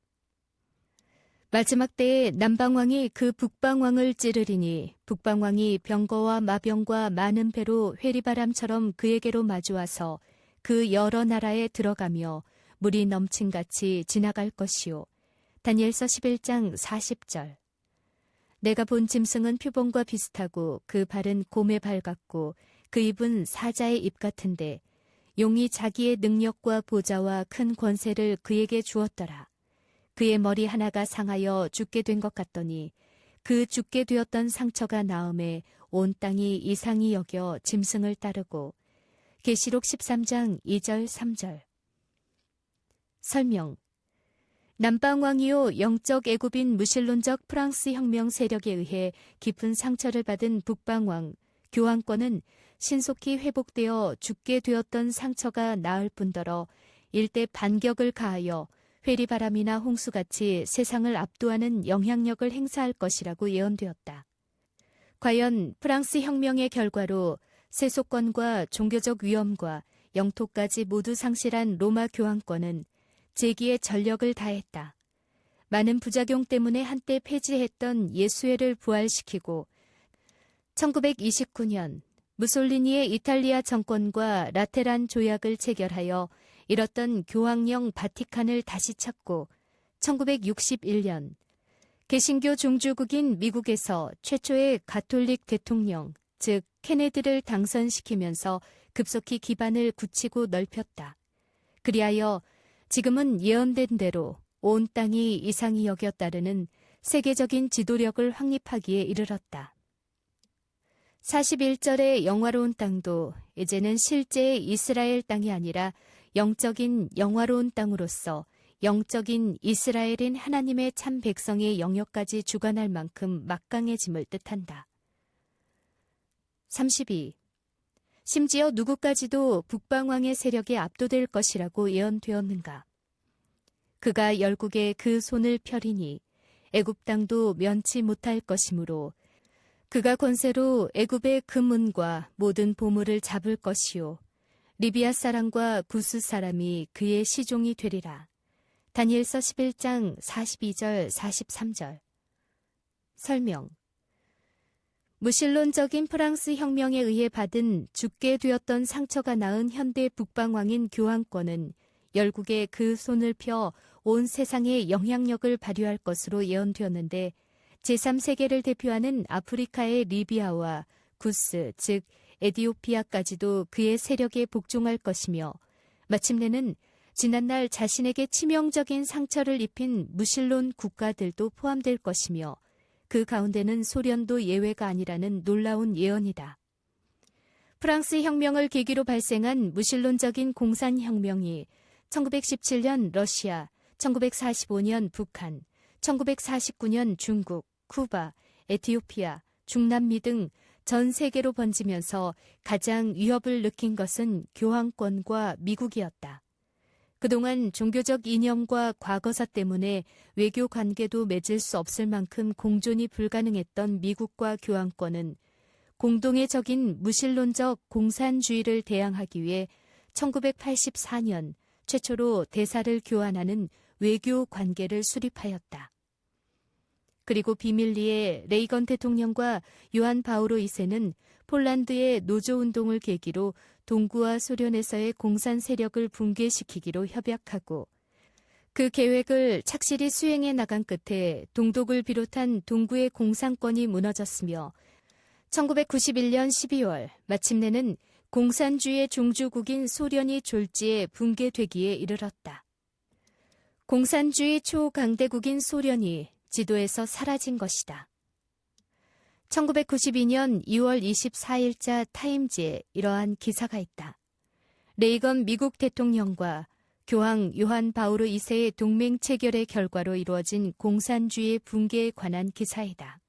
마지막 때에 남방왕이 그 북방왕을 찌르리니 북방왕이 병거와 마병과 많은 배로 회리바람처럼 그에게로 마주와서 그 여러 나라에 들어가며 물이 넘친같이 지나갈 것이요. 다니엘서 11장 40절. 내가 본 짐승은 표범과 비슷하고 그 발은 곰의 발 같고 그 입은 사자의 입 같은데 용이 자기의 능력과 보좌와 큰 권세를 그에게 주었더라. 그의 머리 하나가 상하여 죽게 된 것 같더니 그 죽게 되었던 상처가 나음에 온 땅이 이상히 여겨 짐승을 따르고 계시록 13장 2절 3절. 설명. 남방왕이요 영적 애굽인 무신론적 프랑스 혁명 세력에 의해 깊은 상처를 받은 북방왕, 교황권은 신속히 회복되어 죽게 되었던 상처가 나을 뿐더러 일대 반격을 가하여 회리바람이나 홍수같이 세상을 압도하는 영향력을 행사할 것이라고 예언되었다. 과연 프랑스 혁명의 결과로 세속권과 종교적 위엄과 영토까지 모두 상실한 로마 교황권은 재기에 전력을 다했다. 많은 부작용 때문에 한때 폐지했던 예수회를 부활시키고 1929년 무솔리니의 이탈리아 정권과 라테란 조약을 체결하여 잃었던 교황령 바티칸을 다시 찾고 1961년 개신교 종주국인 미국에서 최초의 가톨릭 대통령, 즉 케네디를 당선시키면서 급속히 기반을 굳히고 넓혔다. 그리하여 지금은 예언된 대로 온 땅이 이상히 여겨 따르는 세계적인 지도력을 확립하기에 이르렀다. 41절의 영화로운 땅도 이제는 실제의 이스라엘 땅이 아니라 영적인 영화로운 땅으로서 영적인 이스라엘인 하나님의 참 백성의 영역까지 주관할 만큼 막강해짐을 뜻한다. 32. 심지어 누구까지도 북방왕의 세력에 압도될 것이라고 예언되었는가. 그가 열국에 그 손을 펴리니 애굽 땅도 면치 못할 것이므로 그가 권세로 애굽의 금문과 모든 보물을 잡을 것이요 리비아 사람과 구스 사람이 그의 시종이 되리라. 다니엘서 11장 42절 43절. 설명. 무신론적인 프랑스 혁명에 의해 받은 죽게 되었던 상처가 낳은 현대 북방왕인 교황권은 열국에 그 손을 펴 온 세상에 영향력을 발휘할 것으로 예언되었는데 제3세계를 대표하는 아프리카의 리비아와 구스, 즉 에디오피아까지도 그의 세력에 복종할 것이며 마침내는 지난날 자신에게 치명적인 상처를 입힌 무신론 국가들도 포함될 것이며 그 가운데는 소련도 예외가 아니라는 놀라운 예언이다. 프랑스 혁명을 계기로 발생한 무신론적인 공산혁명이 1917년 러시아, 1945년 북한, 1949년 중국, 쿠바, 에티오피아, 중남미 등 전 세계로 번지면서 가장 위협을 느낀 것은 교황권과 미국이었다. 그동안 종교적 이념과 과거사 때문에 외교 관계도 맺을 수 없을 만큼 공존이 불가능했던 미국과 교황권은 공동의 적인 무신론적 공산주의를 대항하기 위해 1984년 최초로 대사를 교환하는 외교 관계를 수립하였다. 그리고 비밀리에 레이건 대통령과 요한 바오로 2세는 폴란드의 노조운동을 계기로 동구와 소련에서의 공산 세력을 붕괴시키기로 협약하고 그 계획을 착실히 수행해 나간 끝에 동독을 비롯한 동구의 공산권이 무너졌으며 1991년 12월 마침내는 공산주의의 종주국인 소련이 졸지에 붕괴되기에 이르렀다. 공산주의 초강대국인 소련이 지도에서 사라진 것이다. 1992년 2월 24일자 타임지에 이러한 기사가 있다. 레이건 미국 대통령과 교황 요한 바오로 2세의 동맹 체결의 결과로 이루어진 공산주의 붕괴에 관한 기사이다.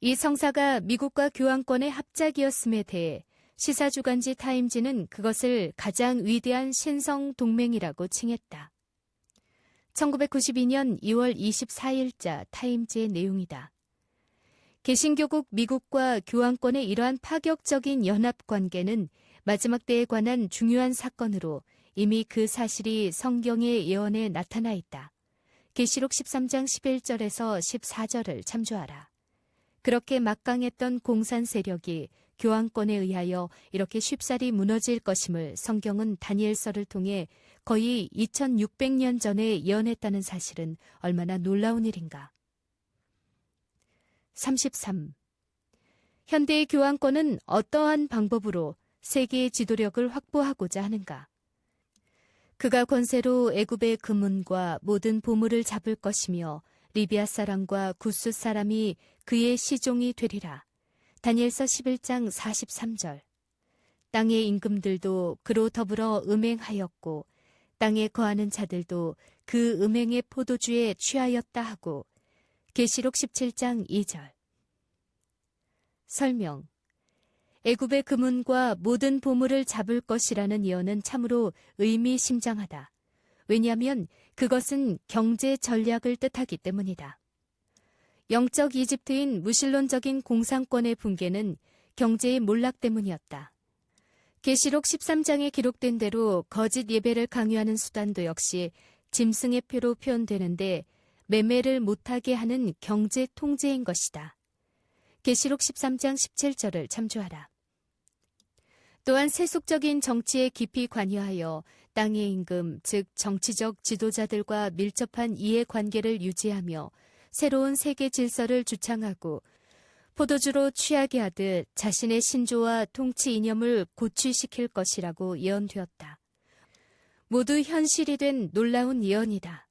이 성사가 미국과 교황권의 합작이었음에 대해 시사주간지 타임지는 그것을 가장 위대한 신성 동맹이라고 칭했다. 1992년 2월 24일자 타임지의 내용이다. 개신교국 미국과 교황권의 이러한 파격적인 연합관계는 마지막 때에 관한 중요한 사건으로 이미 그 사실이 성경의 예언에 나타나 있다. 계시록 13장 11절에서 14절을 참조하라. 그렇게 막강했던 공산 세력이 교황권에 의하여 이렇게 쉽사리 무너질 것임을 성경은 다니엘서를 통해 거의 2600년 전에 예언했다는 사실은 얼마나 놀라운 일인가. 33. 현대의 교황권은 어떠한 방법으로 세계의 지도력을 확보하고자 하는가? 그가 권세로 애굽의 금문과 모든 보물을 잡을 것이며 리비아 사람과 구스 사람이 그의 시종이 되리라. 다니엘서 11장 43절. 땅의 임금들도 그로 더불어 음행하였고 땅에 거하는 자들도 그 음행의 포도주에 취하였다 하고 계시록 17장 2절. 설명. 애굽의 금문과 모든 보물을 잡을 것이라는 예언은 참으로 영적 이집트인 무신론적인 공산권의 붕괴는 경제의 몰락 때문이었다. 계시록 13장에 기록된 대로 거짓 예배를 강요하는 수단도 역시 짐승의 표로 표현되는데 매매를 못하게 하는 경제 통제인 것이다. 계시록 13장 17절을 참조하라. 또한 세속적인 정치에 깊이 관여하여 땅의 임금, 즉 정치적 지도자들과 밀접한 이해관계를 유지하며 새로운 세계 질서를 주창하고 포도주로 취하게 하듯 자신의 신조와 통치 이념을 고취시킬 것이라고 예언되었다. 모두 현실이 된 놀라운 예언이다.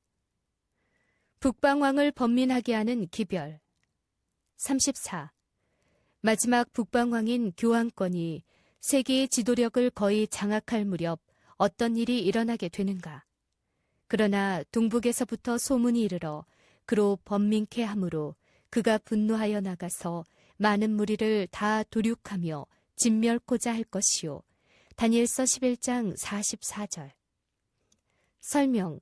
북방왕을 번민하게 하는 기별. 34. 마지막 북방왕인 교황권이 세계의 지도력을 거의 장악할 무렵 어떤 일이 일어나게 되는가. 그러나 동북에서부터 소문이 이르러 그로 번민케 하므로 그가 분노하여 나가서 많은 무리를 다 도륙하며 진멸코자 할 것이요. 다니엘서 11장 44절. 설명.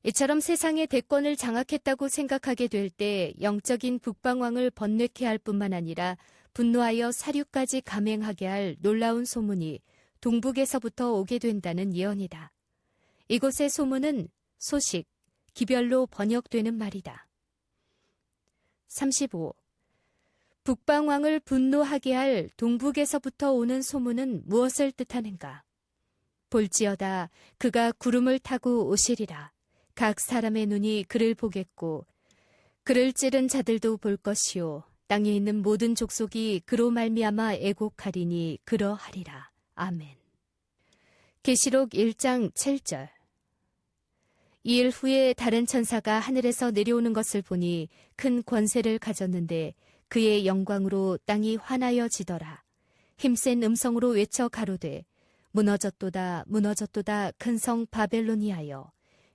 이처럼 세상의 대권을 장악했다고 생각하게 될 때 영적인 북방왕을 번뇌케 할 뿐만 아니라 분노하여 사륙까지 감행하게 할 놀라운 소문이 동북에서부터 오게 된다는 예언이다. 이곳의 소문은 소식, 기별로 번역되는 말이다. 35. 북방왕을 분노하게 할 동북에서부터 오는 소문은 무엇을 뜻하는가? 볼지어다 그가 구름을 타고 오시리라. 각 사람의 눈이 그를 보겠고 그를 찌른 자들도 볼 것이요. 땅에 있는 모든 족속이 그로 말미암아 애곡하리니 그러하리라. 아멘. 계시록 1장 7절. 이 일 후에 다른 천사가 하늘에서 내려오는 것을 보니 큰 권세를 가졌는데 그의 영광으로 땅이 환하여지더라. 힘센 음성으로 외쳐 가로되 무너졌도다 무너졌도다 큰 성 바벨론이하여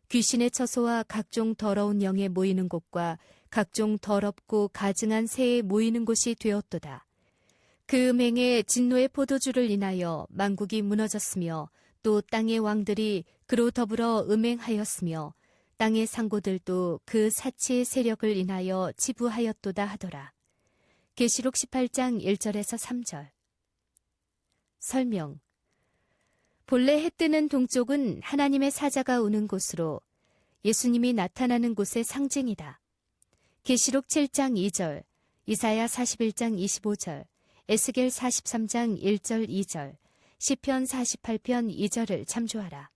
귀신의 처소와 각종 더러운 영에 모이는 곳과 각종 더럽고 가증한 새에 모이는 곳이 되었도다. 그 음행에 진노의 포도주를 인하여 만국이 무너졌으며 또 땅의 왕들이 그로 더불어 음행하였으며 땅의 상고들도 그 사치의 세력을 인하여 치부하였도다 하더라. 계시록 18장 1절에서 3절. 설명. 본래 해 뜨는 동쪽은 하나님의 사자가 오는 곳으로 예수님이 나타나는 곳의 상징이다. 계시록 7장 2절, 이사야 41장 25절, 에스겔 43장 1절 2절, 시편 48편 2절을 참조하라.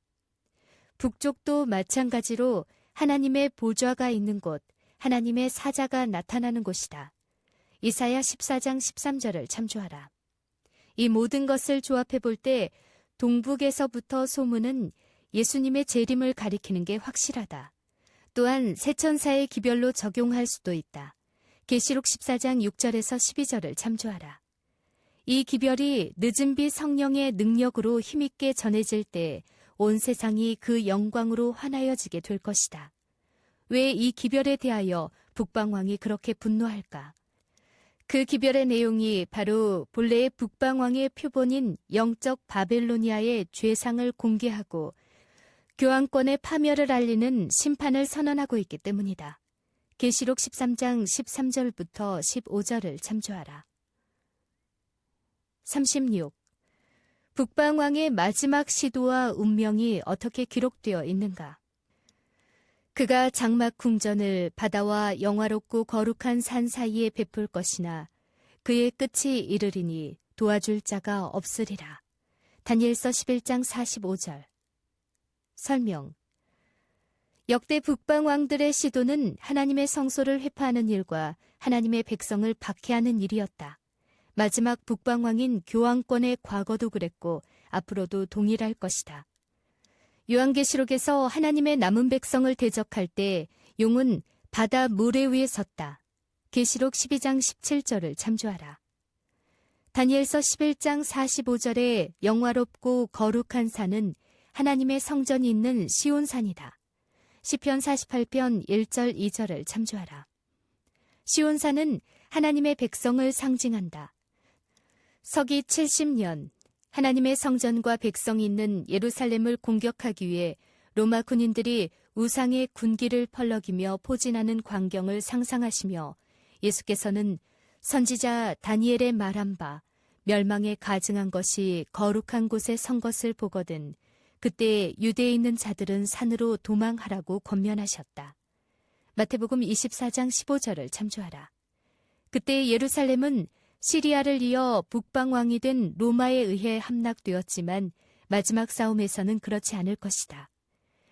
북쪽도 마찬가지로 하나님의 보좌가 있는 곳, 하나님의 사자가 나타나는 곳이다. 이사야 14장 13절을 참조하라. 이 모든 것을 조합해 볼 때 동북에서부터 소문은 예수님의 재림을 가리키는 게 확실하다. 또한 세 천사의 기별로 적용할 수도 있다. 계시록 14장 6절에서 12절을 참조하라. 이 기별이 늦은 비 성령의 능력으로 힘있게 전해질 때 온 세상이 그 영광으로 환하여지게 될 것이다. 왜 이 기별에 대하여 북방왕이 그렇게 분노할까? 그 기별의 내용이 바로 본래의 북방왕의 표본인 영적 바벨로니아의 죄상을 공개하고 교황권의 파멸을 알리는 심판을 선언하고 있기 때문이다. 계시록 13장 13절부터 15절을 참조하라. 36. 북방왕의 마지막 시도와 운명이 어떻게 기록되어 있는가? 그가 장막 궁전을 바다와 영화롭고 거룩한 산 사이에 베풀 것이나 그의 끝이 이르리니 도와줄 자가 없으리라. 다니엘서 11장 45절. 설명. 역대 북방왕들의 시도는 하나님의 성소를 회파하는 일과 하나님의 백성을 박해하는 일이었다. 마지막 북방왕인 교황권의 과거도 그랬고 앞으로도 동일할 것이다. 요한계시록에서 하나님의 남은 백성을 대적할 때 용은 바다 모래 위에 섰다. 계시록 12장 17절을 참조하라. 다니엘서 11장 45절에 영화롭고 거룩한 산은 하나님의 성전이 있는 시온산이다. 시편 48편 1절 2절을 참조하라. 시온산은 하나님의 백성을 상징한다. 서기 70년 하나님의 성전과 백성이 있는 예루살렘을 공격하기 위해 로마 군인들이 우상의 군기를 펄럭이며 포진하는 광경을 상상하시며 예수께서는 선지자 다니엘의 말한 바 멸망에 가증한 것이 거룩한 곳에 선 것을 보거든 그때 유대에 있는 자들은 산으로 도망하라고 권면하셨다. 마태복음 24장 15절을 참조하라. 그때 예루살렘은 시리아를 이어 북방왕이 된 로마에 의해 함락되었지만 마지막 싸움에서는 그렇지 않을 것이다.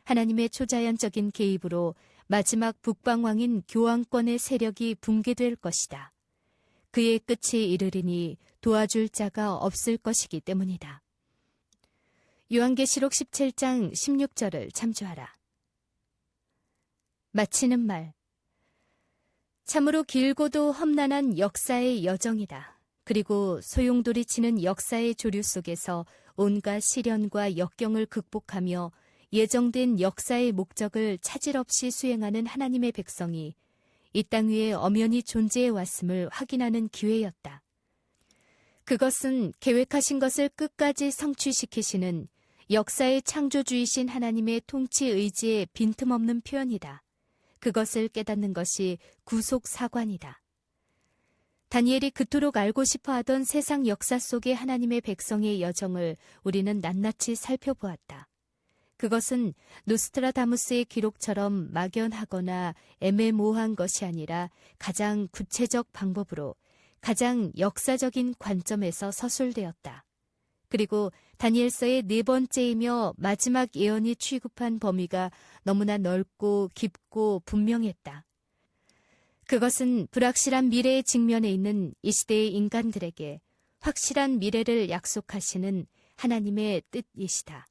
하나님의 초자연적인 개입으로 마지막 북방왕인 교황권의 세력이 붕괴될 것이다. 그의 끝이 이르리니 도와줄 자가 없을 것이기 때문이다. 요한계시록 17장 16절을 참조하라. 마치는 말. 참으로 길고도 험난한 역사의 여정이다. 그리고 소용돌이치는 역사의 조류 속에서 온갖 시련과 역경을 극복하며 예정된 역사의 목적을 차질 없이 수행하는 하나님의 백성이 이 땅 위에 엄연히 존재해 왔음을 확인하는 기회였다. 그것은 계획하신 것을 끝까지 성취시키시는 역사의 창조주이신 하나님의 통치 의지의 빈틈없는 표현이다. 그것을 깨닫는 것이 구속 사관이다. 다니엘이 그토록 알고 싶어 하던 세상 역사 속의 하나님의 백성의 여정을 우리는 낱낱이 살펴보았다. 그것은 노스트라다무스의 기록처럼 막연하거나 애매모호한 것이 아니라 가장 구체적 방법으로 가장 역사적인 관점에서 서술되었다. 그리고 다니엘서의 네 번째이며 마지막 예언이 취급한 범위가 너무나 넓고 깊고 분명했다. 그것은 불확실한 미래의 직면에 있는 이 시대의 인간들에게 확실한 미래를 약속하시는 하나님의 뜻이시다.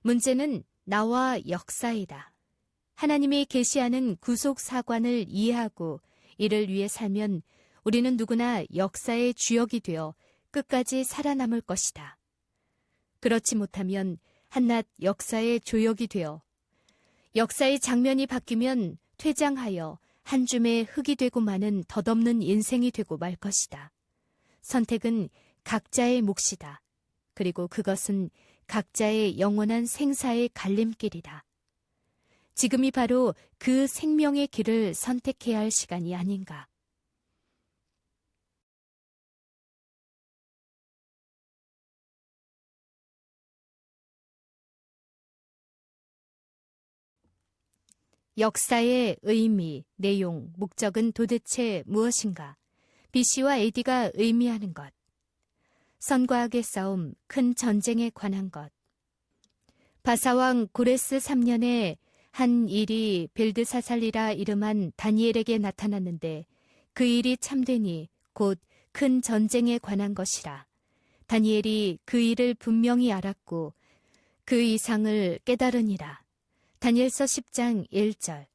문제는 나와 역사이다. 하나님이 계시하는 구속 사관을 이해하고 이를 위해 살면 우리는 누구나 역사의 주역이 되어 끝까지 살아남을 것이다. 그렇지 못하면 한낱 역사의 조역이 되어 역사의 장면이 바뀌면 퇴장하여 한 줌의 흙이 되고 마는 덧없는 인생이 되고 말 것이다. 선택은 각자의 몫이다. 그리고 그것은 각자의 영원한 생사의 갈림길이다. 지금이 바로 그 생명의 길을 선택해야 할 시간이 아닌가. 역사의 의미, 내용, 목적은 도대체 무엇인가? BC와 AD가 의미하는 것. 선과 악의 싸움, 큰 전쟁에 관한 것. 바사왕 고레스 3년에 한 일이 벨드사살이라 이름한 다니엘에게 나타났는데 그 일이 참되니 곧 큰 전쟁에 관한 것이라. 다니엘이 그 일을 분명히 알았고 그 이상을 깨달으니라. 다니엘서 10장 1절.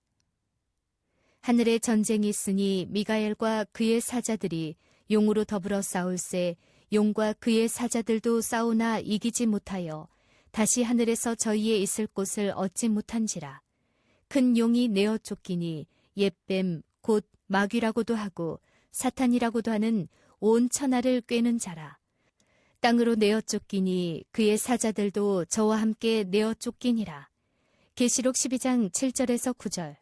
하늘에 전쟁이 있으니 미가엘과 그의 사자들이 용으로 더불어 싸울세 용과 그의 사자들도 싸우나 이기지 못하여 다시 하늘에서 저희의 있을 곳을 얻지 못한지라. 큰 용이 내어 쫓기니 옛뱀 곧 마귀라고도 하고 사탄이라고도 하는 온 천하를 꿰는 자라. 땅으로 내어 쫓기니 그의 사자들도 저와 함께 내어 쫓기니라. 계시록 12장 7절에서 9절.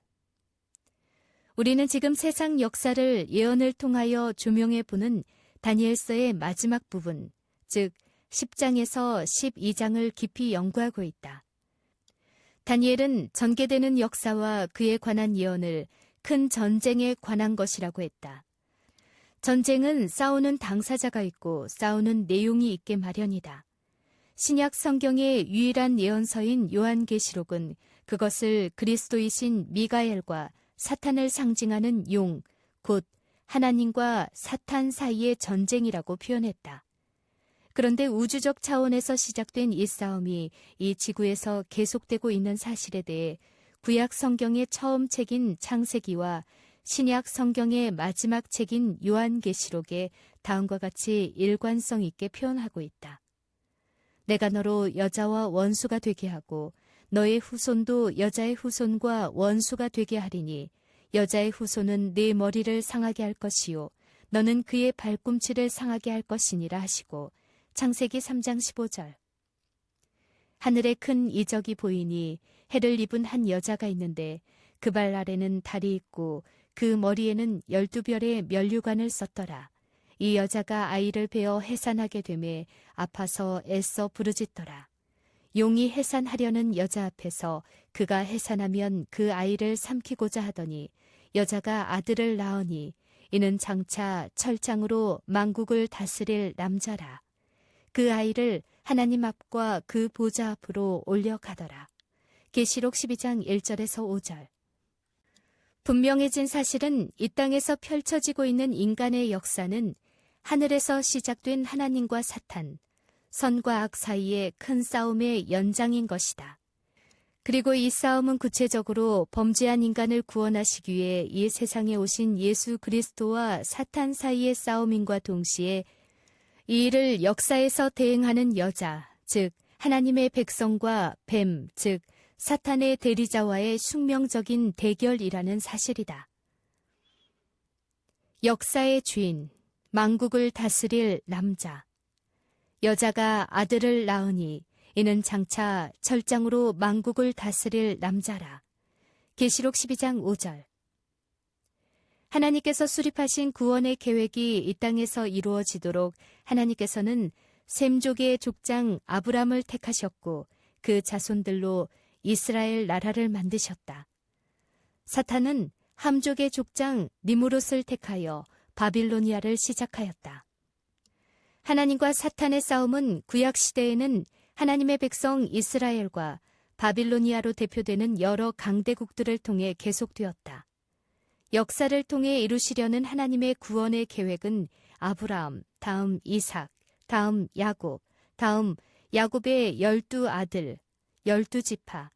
우리는 지금 세상 역사를 예언을 통하여 조명해 보는 다니엘서의 마지막 부분, 즉 10장에서 12장을 깊이 연구하고 있다. 다니엘은 전개되는 역사와 그에 관한 예언을 큰 전쟁에 관한 것이라고 했다. 전쟁은 싸우는 당사자가 있고 싸우는 내용이 있게 마련이다. 신약 성경의 유일한 예언서인 요한계시록은 그것을 그리스도이신 미가엘과 사탄을 상징하는 용, 곧 하나님과 사탄 사이의 전쟁이라고 표현했다. 그런데 우주적 차원에서 시작된 이 싸움이 이 지구에서 계속되고 있는 사실에 대해 구약 성경의 처음 책인 창세기와 신약 성경의 마지막 책인 요한계시록에 다음과 같이 일관성 있게 표현하고 있다. 내가 너로 여자와 원수가 되게 하고 너의 후손도 여자의 후손과 원수가 되게 하리니 여자의 후손은 네 머리를 상하게 할 것이요 너는 그의 발꿈치를 상하게 할 것이니라 하시고 창세기 3장 15절. 하늘에 큰 이적이 보이니 해를 입은 한 여자가 있는데 그 발 아래는 달이 있고 그 머리에는 12별의 면류관을 썼더라. 이 여자가 아이를 베어 해산하게 되매 아파서 애써 부르짖더라. 용이 해산하려는 여자 앞에서 그가 해산하면 그 아이를 삼키고자 하더니 여자가 아들을 낳으니 이는 장차 철장으로 만국을 다스릴 남자라. 그 아이를 하나님 앞과 그 보좌 앞으로 올려가더라. 계시록 12장 1절에서 5절. 분명해진 사실은 이 땅에서 펼쳐지고 있는 인간의 역사는 하늘에서 시작된 하나님과 사탄, 선과 악 사이의 큰 싸움의 연장인 것이다. 그리고 이 싸움은 구체적으로 범죄한 인간을 구원하시기 위해 이 세상에 오신 예수 그리스도와 사탄 사이의 싸움인과 동시에 이 일을 역사에서 대행하는 여자, 즉 하나님의 백성과 뱀, 즉 사탄의 대리자와의 숙명적인 대결이라는 사실이다. 역사의 주인, 만국을 다스릴 남자. 여자가 아들을 낳으니 이는 장차 철장으로 만국을 다스릴 남자라. 계시록 12장 5절. 하나님께서 수립하신 구원의 계획이 이 땅에서 이루어지도록 하나님께서는 셈족의 족장 아브람을 택하셨고 그 자손들로 이스라엘 나라를 만드셨다. 사탄은 함족의 족장 니무롯을 택하여 바빌로니아를 시작하였다. 하나님과 사탄의 싸움은 구약시대에는 하나님의 백성 이스라엘과 바빌로니아로 대표되는 여러 강대국들을 통해 계속되었다. 역사를 통해 이루시려는 하나님의 구원의 계획은 아브라함, 다음 이삭, 다음 야곱, 다음 야곱의 12아들, 12지파,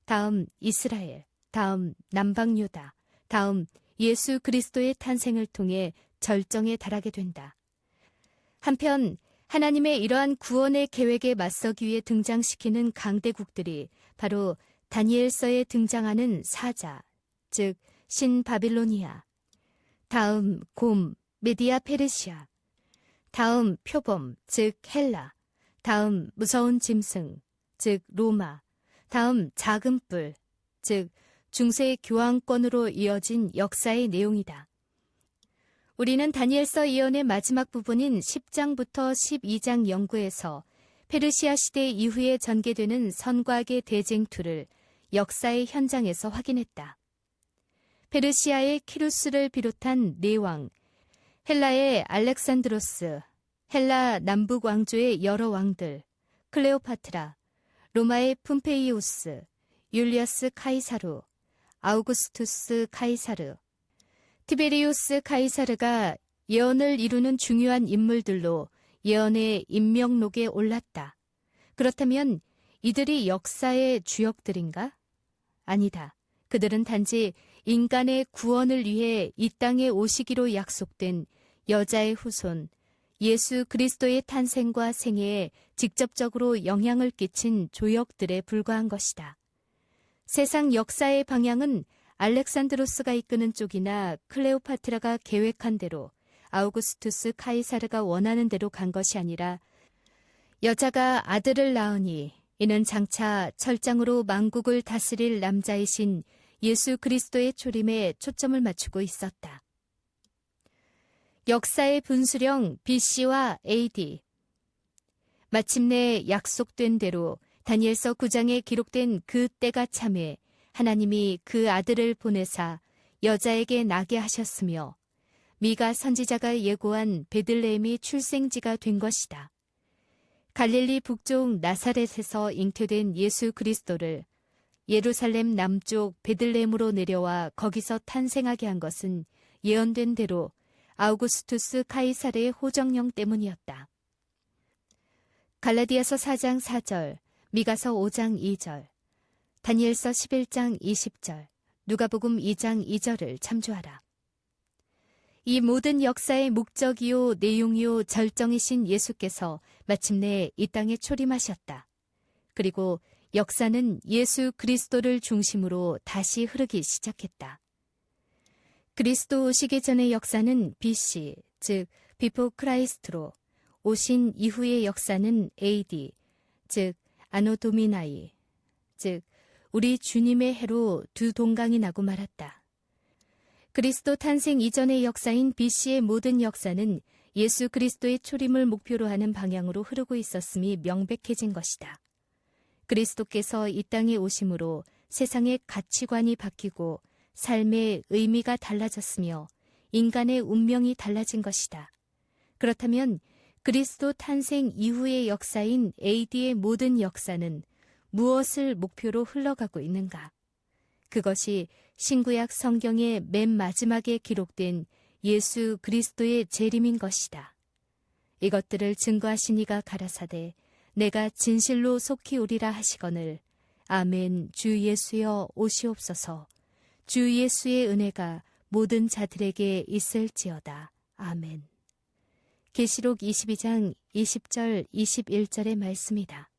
다음 이스라엘, 다음 남방유다, 다음 예수 그리스도의 탄생을 통해 절정에 달하게 된다. 한편 하나님의 이러한 구원의 계획에 맞서기 위해 등장시키는 강대국들이 바로 다니엘서에 등장하는 사자, 즉 신바빌로니아, 다음 곰, 메디아 페르시아, 다음 표범, 즉 헬라, 다음 무서운 짐승, 즉 로마, 다음 작은 뿔, 즉 중세 교황권으로 이어진 역사의 내용이다. 우리는 다니엘서 예언의 마지막 부분인 10장부터 12장 연구에서 페르시아 시대 이후에 전개되는 선과 악의 대쟁투를 역사의 현장에서 확인했다. 페르시아의 키루스를 비롯한 네 왕, 헬라의 알렉산드로스, 헬라 남북 왕조의 여러 왕들, 클레오파트라, 로마의 폼페이우스, 율리어스 카이사루, 아우구스투스 카이사르, 티베리우스 카이사르가 예언을 이루는 중요한 인물들로 예언의 인명록에 올랐다. 그렇다면 이들이 역사의 주역들인가? 아니다. 그들은 단지 인간의 구원을 위해 이 땅에 오시기로 약속된 여자의 후손, 예수 그리스도의 탄생과 생애에 직접적으로 영향을 끼친 조역들에 불과한 것이다. 세상 역사의 방향은 알렉산드로스가 이끄는 쪽이나 클레오파트라가 계획한 대로 아우구스투스 카이사르가 원하는 대로 간 것이 아니라 여자가 아들을 낳으니 이는 장차 철장으로 만국을 다스릴 남자이신 예수 그리스도의 초림에 초점을 맞추고 있었다. 역사의 분수령 BC와 AD. 마침내 약속된 대로 다니엘서 9장에 기록된 그 때가 참에 하나님이 그 아들을 보내사 여자에게 나게 하셨으며 미가 선지자가 예고한 베들레헴이 출생지가 된 것이다. 갈릴리 북쪽 나사렛에서 잉태된 예수 그리스도를 예루살렘 남쪽 베들레헴으로 내려와 거기서 탄생하게 한 것은 예언된 대로 아우구스투스 카이사르의 호정령 때문이었다. 갈라디아서 4장 4절, 미가서 5장 2절, 다니엘서 11장 20절, 누가복음 2장 2절을 참조하라. 이 모든 역사의 목적이요 내용이요 절정이신 예수께서 마침내 이 땅에 초림하셨다. 그리고 역사는 예수 그리스도를 중심으로 다시 흐르기 시작했다. 그리스도 오시기 전의 역사는 BC, 즉 비포 크라이스트로, 오신 이후의 역사는 AD, 즉 아노 도미나이, 즉 우리 주님의 해로 두 동강이 나고 말았다. 그리스도 탄생 이전의 역사인 BC의 모든 역사는 예수 그리스도의 초림을 목표로 하는 방향으로 흐르고 있었음이 명백해진 것이다. 그리스도께서 이 땅에 오심으로 세상의 가치관이 바뀌고 삶의 의미가 달라졌으며 인간의 운명이 달라진 것이다. 그렇다면 그리스도 탄생 이후의 역사인 AD의 모든 역사는 무엇을 목표로 흘러가고 있는가? 그것이 신구약 성경의 맨 마지막에 기록된 예수 그리스도의 재림인 것이다. 이것들을 증거하시니가 가라사대 내가 진실로 속히 오리라 하시거늘 아멘. 주 예수여 오시옵소서. 주 예수의 은혜가 모든 자들에게 있을지어다. 아멘. 계시록 22장 20절 21절의 말씀이다.